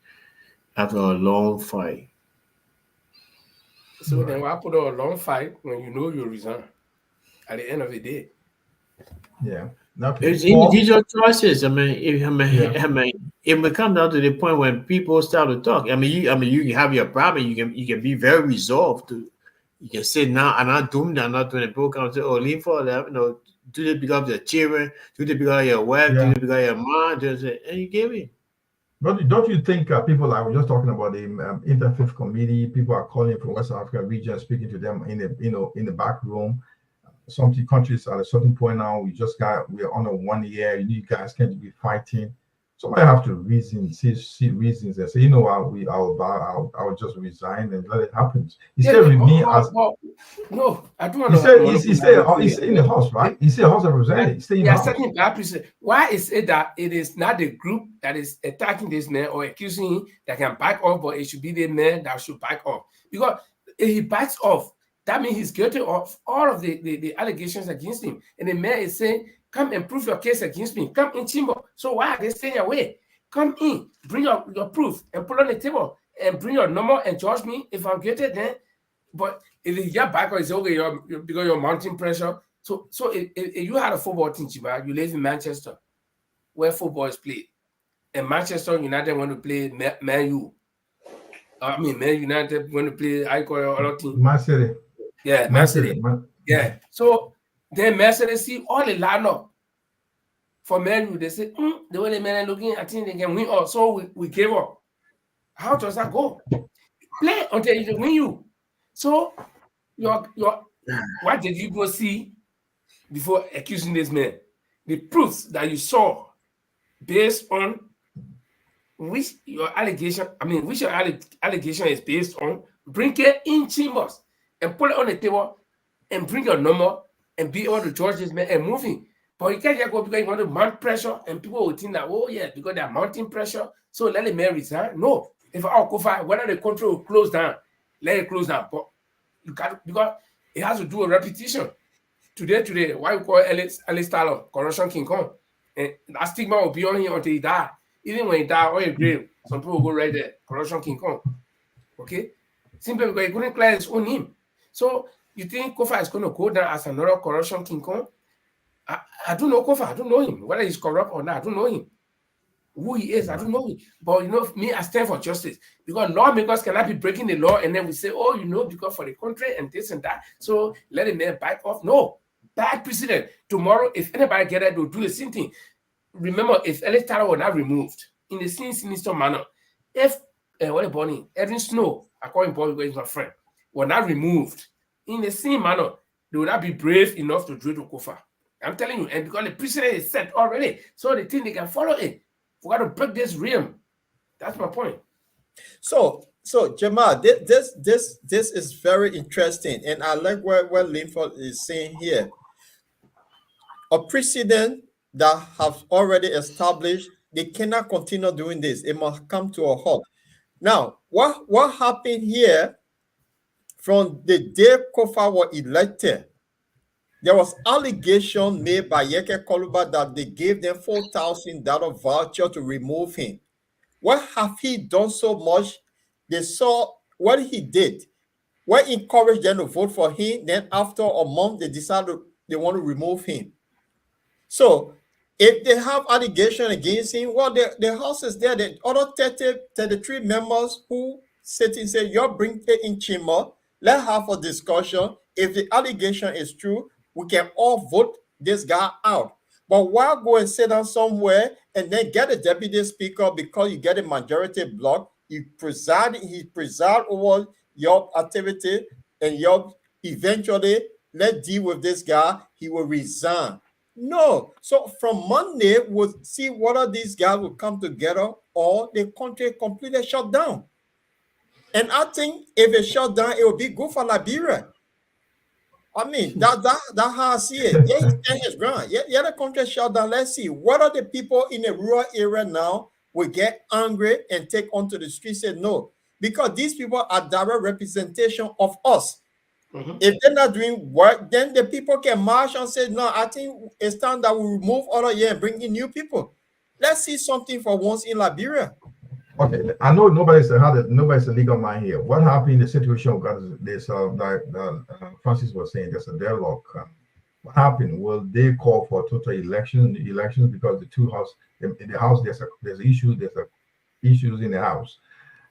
after a long fight. So then why put on a long fight when you know you resign at the end of the day? Yeah. Okay. It's Paul? individual choices. I mean, Yeah. it may come down to the point when people start to talk. You can have your problem. You can be very resolved to. You can say, "No, I'm not doing that. I'm not doing it." People come and say, "Oh, lean for that. Do this because of your children. Do this because of your wife. Do Yeah. this because of your mom." And you give it. But don't you think people like we're just talking about the interfaith committee? People are calling from West Africa region, speaking to them in the in the back room. Some countries at a certain point now, we're on a 1 year. You guys can't be fighting. Somebody have to see reasons and say, you know what, I'll just resign and let it happen. He said with me as no, I don't he know. said he's in the house, right? He said House of Representatives. Stay in the house. Setting bad precedent. Why is it that it is not the group that is attacking this man or accusing him that can back off, but it should be the man that should back off? Because if he backs off, that means he's guilty of all of the allegations against him. And the man is saying, come and prove your case against me. Come in chamber. So why are they staying away? Come in, bring your proof and put on the table and bring your number and judge me. If I'm guilty, then, but if you get back or it's okay, because you're mounting pressure. So if you had a football team, Chiba, you live in Manchester, where football is played, and Manchester United want to play Man U. I mean, Man United want to play, I call it other team. Man City. Yeah, Man City. Yeah. So then Man City see all the lineup for Man U. They say, the way the men are looking, I think they can win us. So we gave up. How does that go? Play until they win you. So what did you go see before accusing this man? The proofs that you saw based on which your allegation is based on, bring it in chambers and put it on the table and bring your number and be able to judge this man and move him. But you can't just go because you want to mount pressure and people will think that, oh yeah, because they're mounting pressure, so let the man resign. No, if I'll go far, whether the country will close down, let it close down. But you can't, because it has to do a repetition. Today, why we call Ellis Talon, Corruption King Kong? And that stigma will be on him until he die. Even when he die or he grave, some people will go right there, Corruption King Kong. Okay? Simply because he couldn't clear his own name. So you think Kofa is going to go down as another Corruption King Kong? I don't know Kofa. I don't know him. Whether he's corrupt or not, I don't know him. Who he is, I don't know him. But me, I stand for justice. Because lawmakers cannot be breaking the law and then we say, oh, because for the country and this and that, so let the man back off. No. Bad precedent. Tomorrow, if anybody get it, they'll do the same thing. Remember, if Ellis Tyler were not removed in the same sinister manner, if what Bonnie, Edwin Snow, according to Bonnie, is my friend, were not removed in the same manner, they would not be brave enough to drill to Kofa. I'm telling you, and because the precedent is set already, so they think they can follow it. We got to break this realm. That's my point. So Jamal, this is very interesting, and I like what Linford is saying here. A precedent that have already established, they cannot continue doing this. It must come to a halt. Now, what happened here from the day Kofa was elected? There was allegation made by Yeke Koluba that they gave them $4,000 voucher to remove him. What have he done so much? They saw what he did. What encouraged them to vote for him? Then after a month, they decided they want to remove him. So if they have allegation against him, well, the house is there. The other 33 members who sit and say, you're bringing in Chima, let's have a discussion. If the allegation is true, we can all vote this guy out. But why go and sit down somewhere and then get a deputy speaker because you get a majority block? He preside over your activity, and eventually let's deal with this guy. He will resign. No. So from Monday, we'll see whether these guys will come together or the country completely shut down. And I think if it shut down, it will be good for Liberia. I mean, that's how I see it. Yeah, he stand his ground. Yeah, the country shut down. Let's see. What are the people in the rural area now will get angry and take onto the street, say no. Because these people are direct representation of us. Mm-hmm. If they're not doing work, then the people can march and say, no, I think it's time that we remove all of you and bring in new people. Let's see something for once in Liberia. Okay, I know nobody's a legal mind here. What happened in the situation? Because this, Francis was saying, there's a dialogue. What happened? Will they call for total elections? Because the two house in the house there's issues in the house.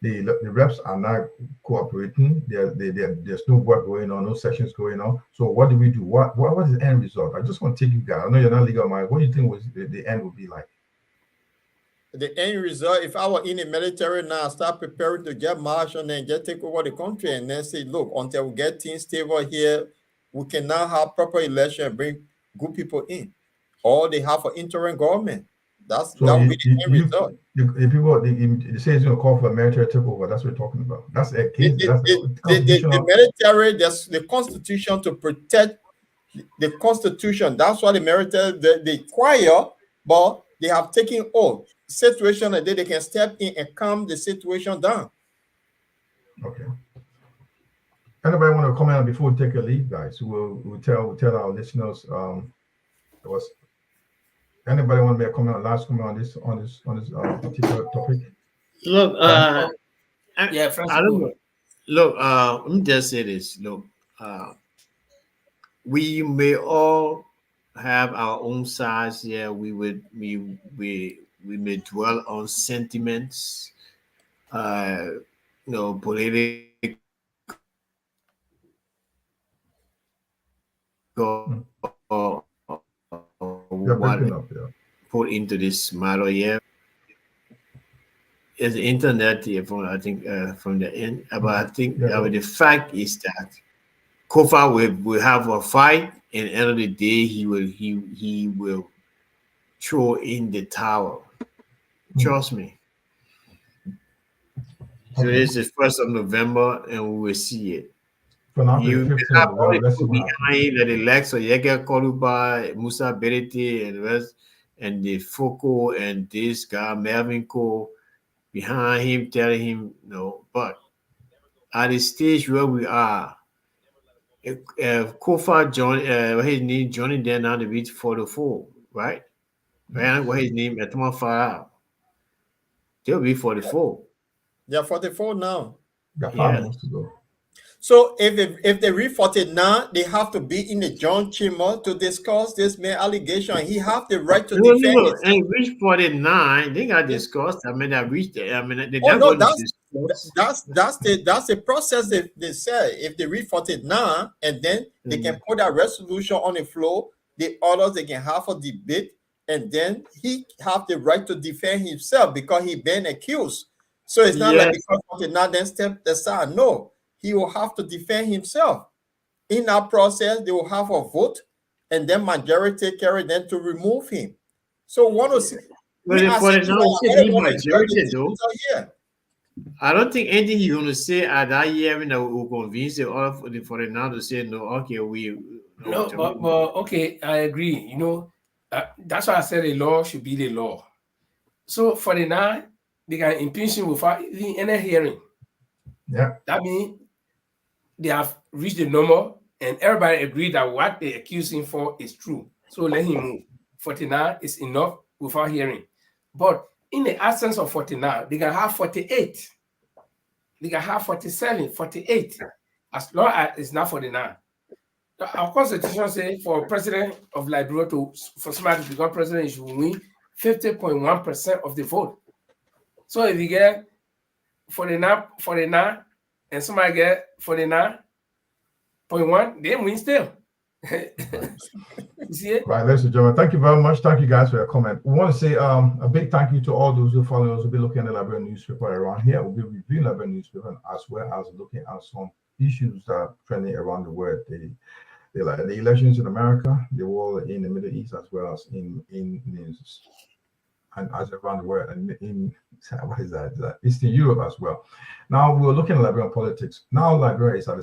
The reps are not cooperating. There's no work going on, no sessions going on. So what do we do? What is the end result? I just want to take you guys. I know you're not legal mind. What do you think the end would be like? The end result, if I were in the military now, start preparing to get march and then just take over the country and then say, look, until we get things stable here, we can now have proper election and bring good people in. Or they have an interim government. That would be the end result. The say it's going to call for a military takeover. That's what we're talking about. That's a case. The military, there's the constitution to protect the constitution. That's why the military, they require, but they have taken all situation and then they can step in and calm the situation down. Okay. Anybody want to comment before we take a leave, guys? We'll tell our listeners. Anybody want to make a comment? Last comment on this particular topic? Look, yeah, I don't know. Look, let me just say this. Look, we may all have our own sides here. We may dwell on sentiments, political what put into this matter here. It's the internet here from from the end. But I think the fact is that Kofa will have a fight, and at the end of the day, he will throw in the towel. Trust me. So this is 1st of November, and we will see it. You have all the people behind that elect, so Yeke Koluba, Musa Berete, and the rest, and the Foko and this guy Melvin Cole behind him, telling him no. But at the stage where we are, Kofa his name Johnny there now to reach 44, right? Right, what his name at Farah. They'll be 44. They're 44 now. Got 5 months to go. So if they reach 49, they have to be in the John Chima to discuss this main allegation. He have the right to defend it. And reach 49, they got discussed. I mean, I reached it. I mean, that's the process they say. If they reach 49 and then they can put a resolution on the floor, the others they can have a debate, and then he have the right to defend himself because he been accused. So it's not like Yes. because 49 then step aside. No, he will have to defend himself. In that process, they will have a vote, and then majority carry them to remove him. So one of But the I for say, the now say be majority though. here. I don't think anything he's going to say at that hearing that will convince the other for the now to say no. Okay, No, but okay, I agree. You know, that's why I said the law should be the law. So for the now, they can impeach him without even any hearing. Yeah. That means they have reached the number, and everybody agreed that what they accuse him for is true. So let him move. 49 is enough without hearing. But in the absence of 49, they can have 48. They can have 47, 48, as long as it's not 49. Our constitution says for president of Liberia for somebody to become president, you should win 50.1% of the vote. So if you get 49, and somebody get 49.1, they win still. You see it? Right, ladies and gentlemen, thank you very much. Thank you guys for your comment. We want to say a big thank you to all those who follow us, who will be looking at the Liberian newspaper around here. We'll be reviewing Liberian newspaper as well as looking at some issues that are trending around the world. The elections in America, the war in the Middle East, as well as in and as around the world, and in what is that? Eastern Europe as well. Now we're looking at Liberian politics. Now Liberia is at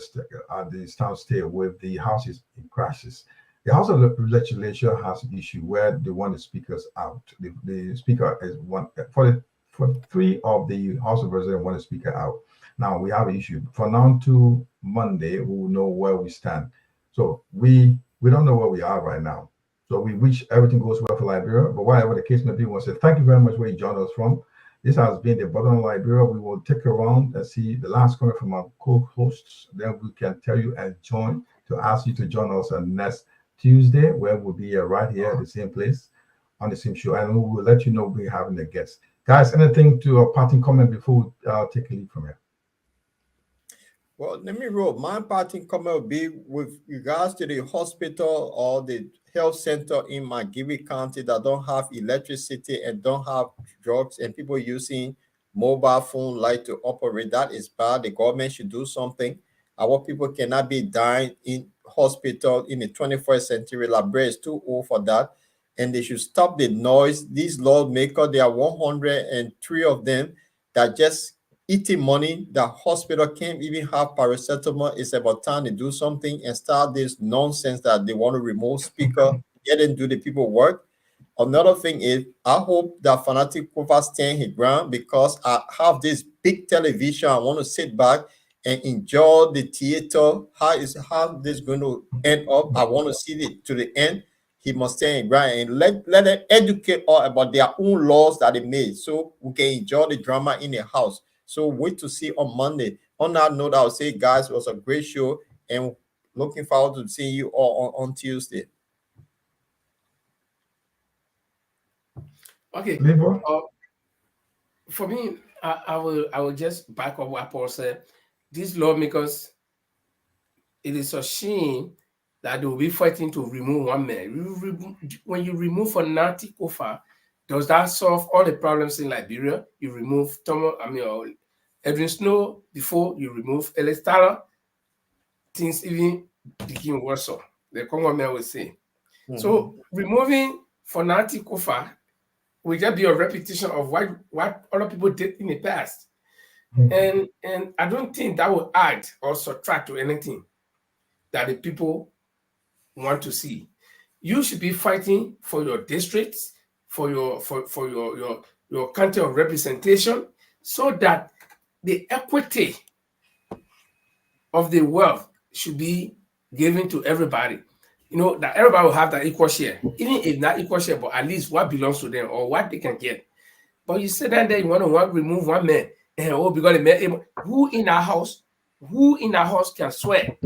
the stand still with the houses in crisis. The House of Legislature has an issue where they want the speakers out. The speaker is one for 3 of the House of Representatives want the speaker out. Now we have an issue. From now to Monday, we will know where we stand. So we don't know where we are right now. So we wish everything goes well for Liberia. But whatever the case may be, we want to say thank you very much where you joined us from. This has been the Bottom Line Liberia. We will take around and see the last comment from our co-hosts. Then we can tell you and ask you to join us on next Tuesday, where we'll be right here at the same place on the same show, and we will let you know we're having a guest. Guys, anything to a parting comment before we take a lead from here? Well, let me roll. My parting comment will be with regards to the hospital or the health center in McGill County that don't have electricity and don't have drugs, and people using mobile phone light to operate. That is bad. The government should do something. Our people cannot be dying in hospital in the 21st century. Liberia is too old for that, and they should stop the noise. These lawmakers, there are 103 of them that just eating money. The hospital can't even have paracetamol. It's about time to do something and start this nonsense that they want to remove speaker, get them do the people work. Another thing is, I hope that Fanatic Kofa stand his ground, because I have this big television. I want to sit back and enjoy the theater. How this going to end up? I want to see it to the end. He must stand his ground and let them educate all about their own laws that they made, so we can enjoy the drama in the house. So wait to see on Monday. On that note, I'll say, guys, it was a great show, and looking forward to seeing you all on Tuesday. Okay. For me, I will just back up what Paul said. These lawmakers, it is a shame that they will be fighting to remove one man. When you remove Fanatic Kofa, does that solve all the problems in Liberia? You remove Edwin Snow before you remove Alex Tyler, things even became worse. The Congo man will say. So removing Fanatic Kofa will just be a repetition of what other people did in the past. And I don't think that will add or subtract to anything that the people want to see. You should be fighting for your districts, for your country of representation, so that the equity of the wealth should be given to everybody. You know, that everybody will have that equal share, even if not equal share, but at least what belongs to them or what they can get. But you sit down there, you want to remove one man, and because the man, who in our house can swear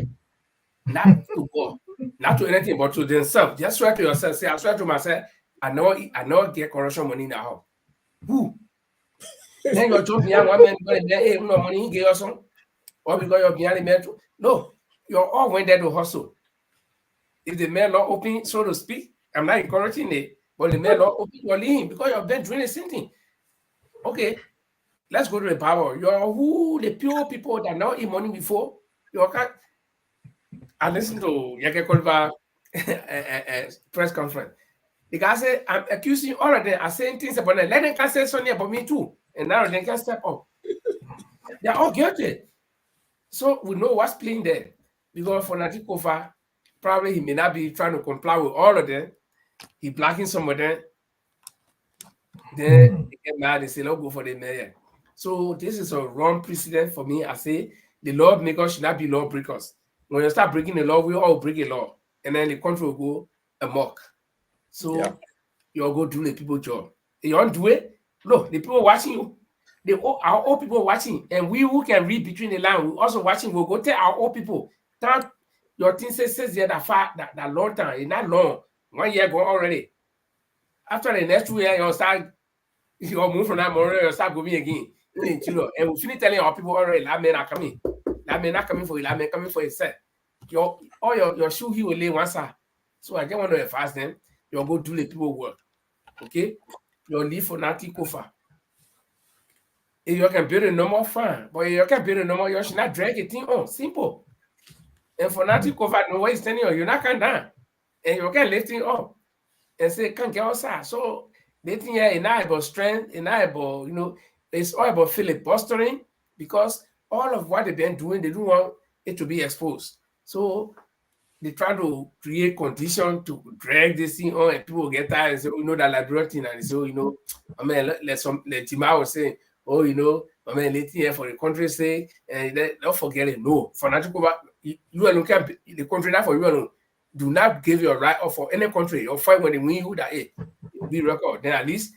not to God, not to anything, but to themselves? Just swear to yourself. Say, I swear to myself, I know get corruption money in our house. Who? Then you're joking, one man, no money, he gave us some, or because you're behind the man. No, you're all went there to hustle. If the mail law open, so to speak, I'm not encouraging it, but the mail law open, you're leaving because you've been doing the same thing. Okay, let's go to the power. You're who the pure people that now eat money before. You can't. I listened to Yake Kolva press conference. The guy said, I'm accusing all of them. I'm saying things about them. Let them can say something about me too. And now they can step up. They're all guilty. So we know what's playing there. Because for Natikova, probably he may not be trying to comply with all of them. He blocking some of them. Then they get mad and say, let's go for the mayor. So this is a wrong precedent for me. I say the law makers should not be law breakers. When you start breaking the law, we all break a law. And then the country will go amok. So you'll go do the people job. If you don't do it, look, the people watching you, our old people watching, and we who can read between the lines, we also watching, we'll go tell our old people. Your thing says there that long time, it's not long. 1 year ago already. After the next 2 years, you'll move from that morning, you'll start going again. And we finish telling our people already, that man are coming. That man not coming for you, that man coming for himself. Your shoe he will lay one side. So I just want to advise them, you'll go do the people work. Okay? You'll leave for Nati Kofa. If you can build a normal fine, but if you can build a normal, you should not drag a thing on. Simple. And for Nati Kofa, no way is standing on, you're not can down. And you can lift it up and say, can't get outside. So they think it's not about strength, it's not about, it's all about filibustering because all of what they've been doing, they don't want it to be exposed. So they try to create conditions to drag this thing on and people get tired and say, that Liberian thing. And so, let Jima was saying, let's here for the country's sake, and don't forget it. No, for Natikova, you alone can the country not for you alone. Do not give your right up for any country or fight when they win you that it'll be record. Then at least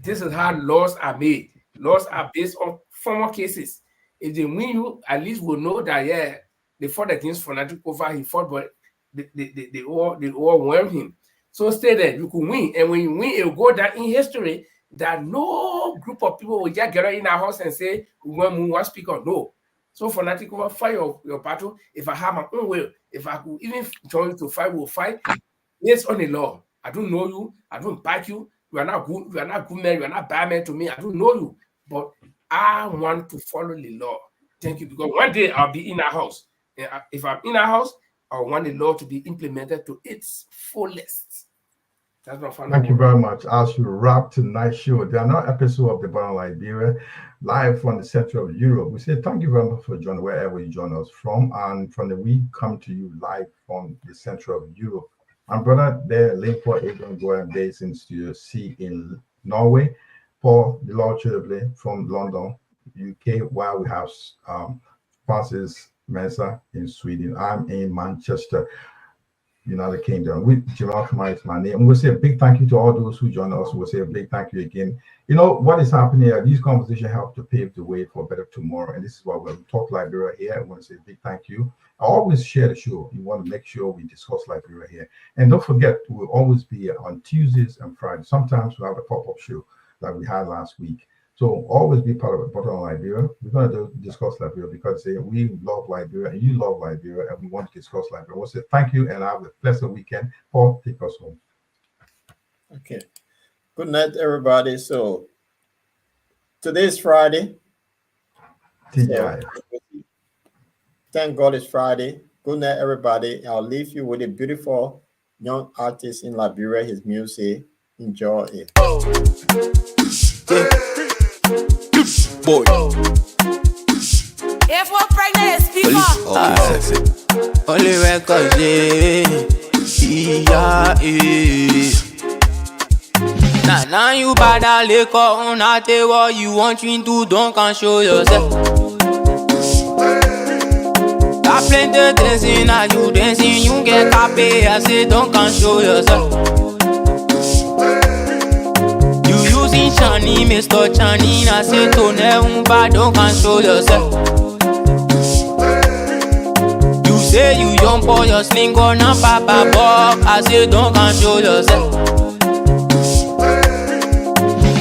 this is how laws are made. Laws are based on former cases. If they win you, at least we'll know that they fought against Natikova, he fought, but they all won him. So stay there, you can win. And when you win, it'll go down in history that no group of people will just get in our house and say, we want to move one speaker. No. So for Natikova, fight your battle. If I have my own will, if I could even join you to fight, we'll fight. Based on the law. I don't know you. I don't back you. You are not good. You are not good man. You are not bad man to me. I don't know you. But I want to follow the law. Thank you. Because one day I'll be in a house. And if I'm in a house, I want the law to be implemented to its fullest. That's my final Thank you very much. As you wrap tonight's show, there are no episodes of the Bottom Liberia live from the center of Europe. We say thank you very much for joining wherever you join us from. And from the week come to you live from the center of Europe. My brother there, Lingford Adrian Goyen, based in Studio C in Norway. Paul Delorchable from London, UK, while we have Francis Mensah in Sweden. I'm in Manchester, United Kingdom. With Jamal Kamara is my name. And we'll say a big thank you to all those who join us. We'll say a big thank you again. What is happening here? These conversations help to pave the way for a better tomorrow. And this is why we'll talk Liberia here. I want to say a big thank you. I always share the show. You want to make sure we discuss Liberia here. And don't forget, we'll always be on Tuesdays and Fridays. Sometimes we have a pop-up show like we had last week. So always be part of the Bottom Liberia. We're going to discuss Liberia because we love Liberia and you love Liberia and we want to discuss Liberia. We'll say thank you and have a pleasant weekend. Paul, take us home. Okay. Good night, everybody. So today is Friday. TGI. Thank God it's Friday. Good night, everybody. I'll leave you with a beautiful young artist in Liberia, his music. Enjoy it. Boy. If we're pregnant, speak up. Only records, Now you bad liquor on a tell what you want you to don't can show yourself. Got plenty dancing, now you dancing, you get copy, I say don't can show yourself. Chani, Mr. Chani, I say to never don't control yourself. You say you young for your sling on a papa bob, I say don't control yourself.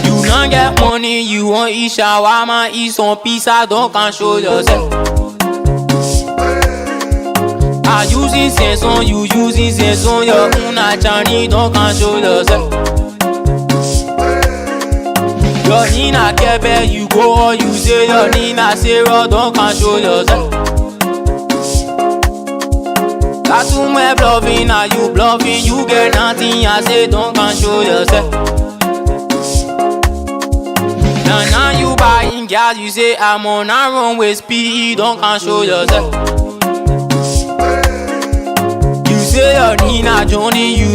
You don't get money, you want eat shawarma, eat some pizza, don't control yourself. I using sense on you, using sense on your own, Chani, don't control yourself. Your Nina Kebe, you go on, you say your Nina Sarah, don't control yourself. Got too much bluffing, are you bluffing? You get nothing, I say don't control yourself. Now you buying gas, you say I'm on a runway speed, don't control yourself. You say your Nina Johnny, you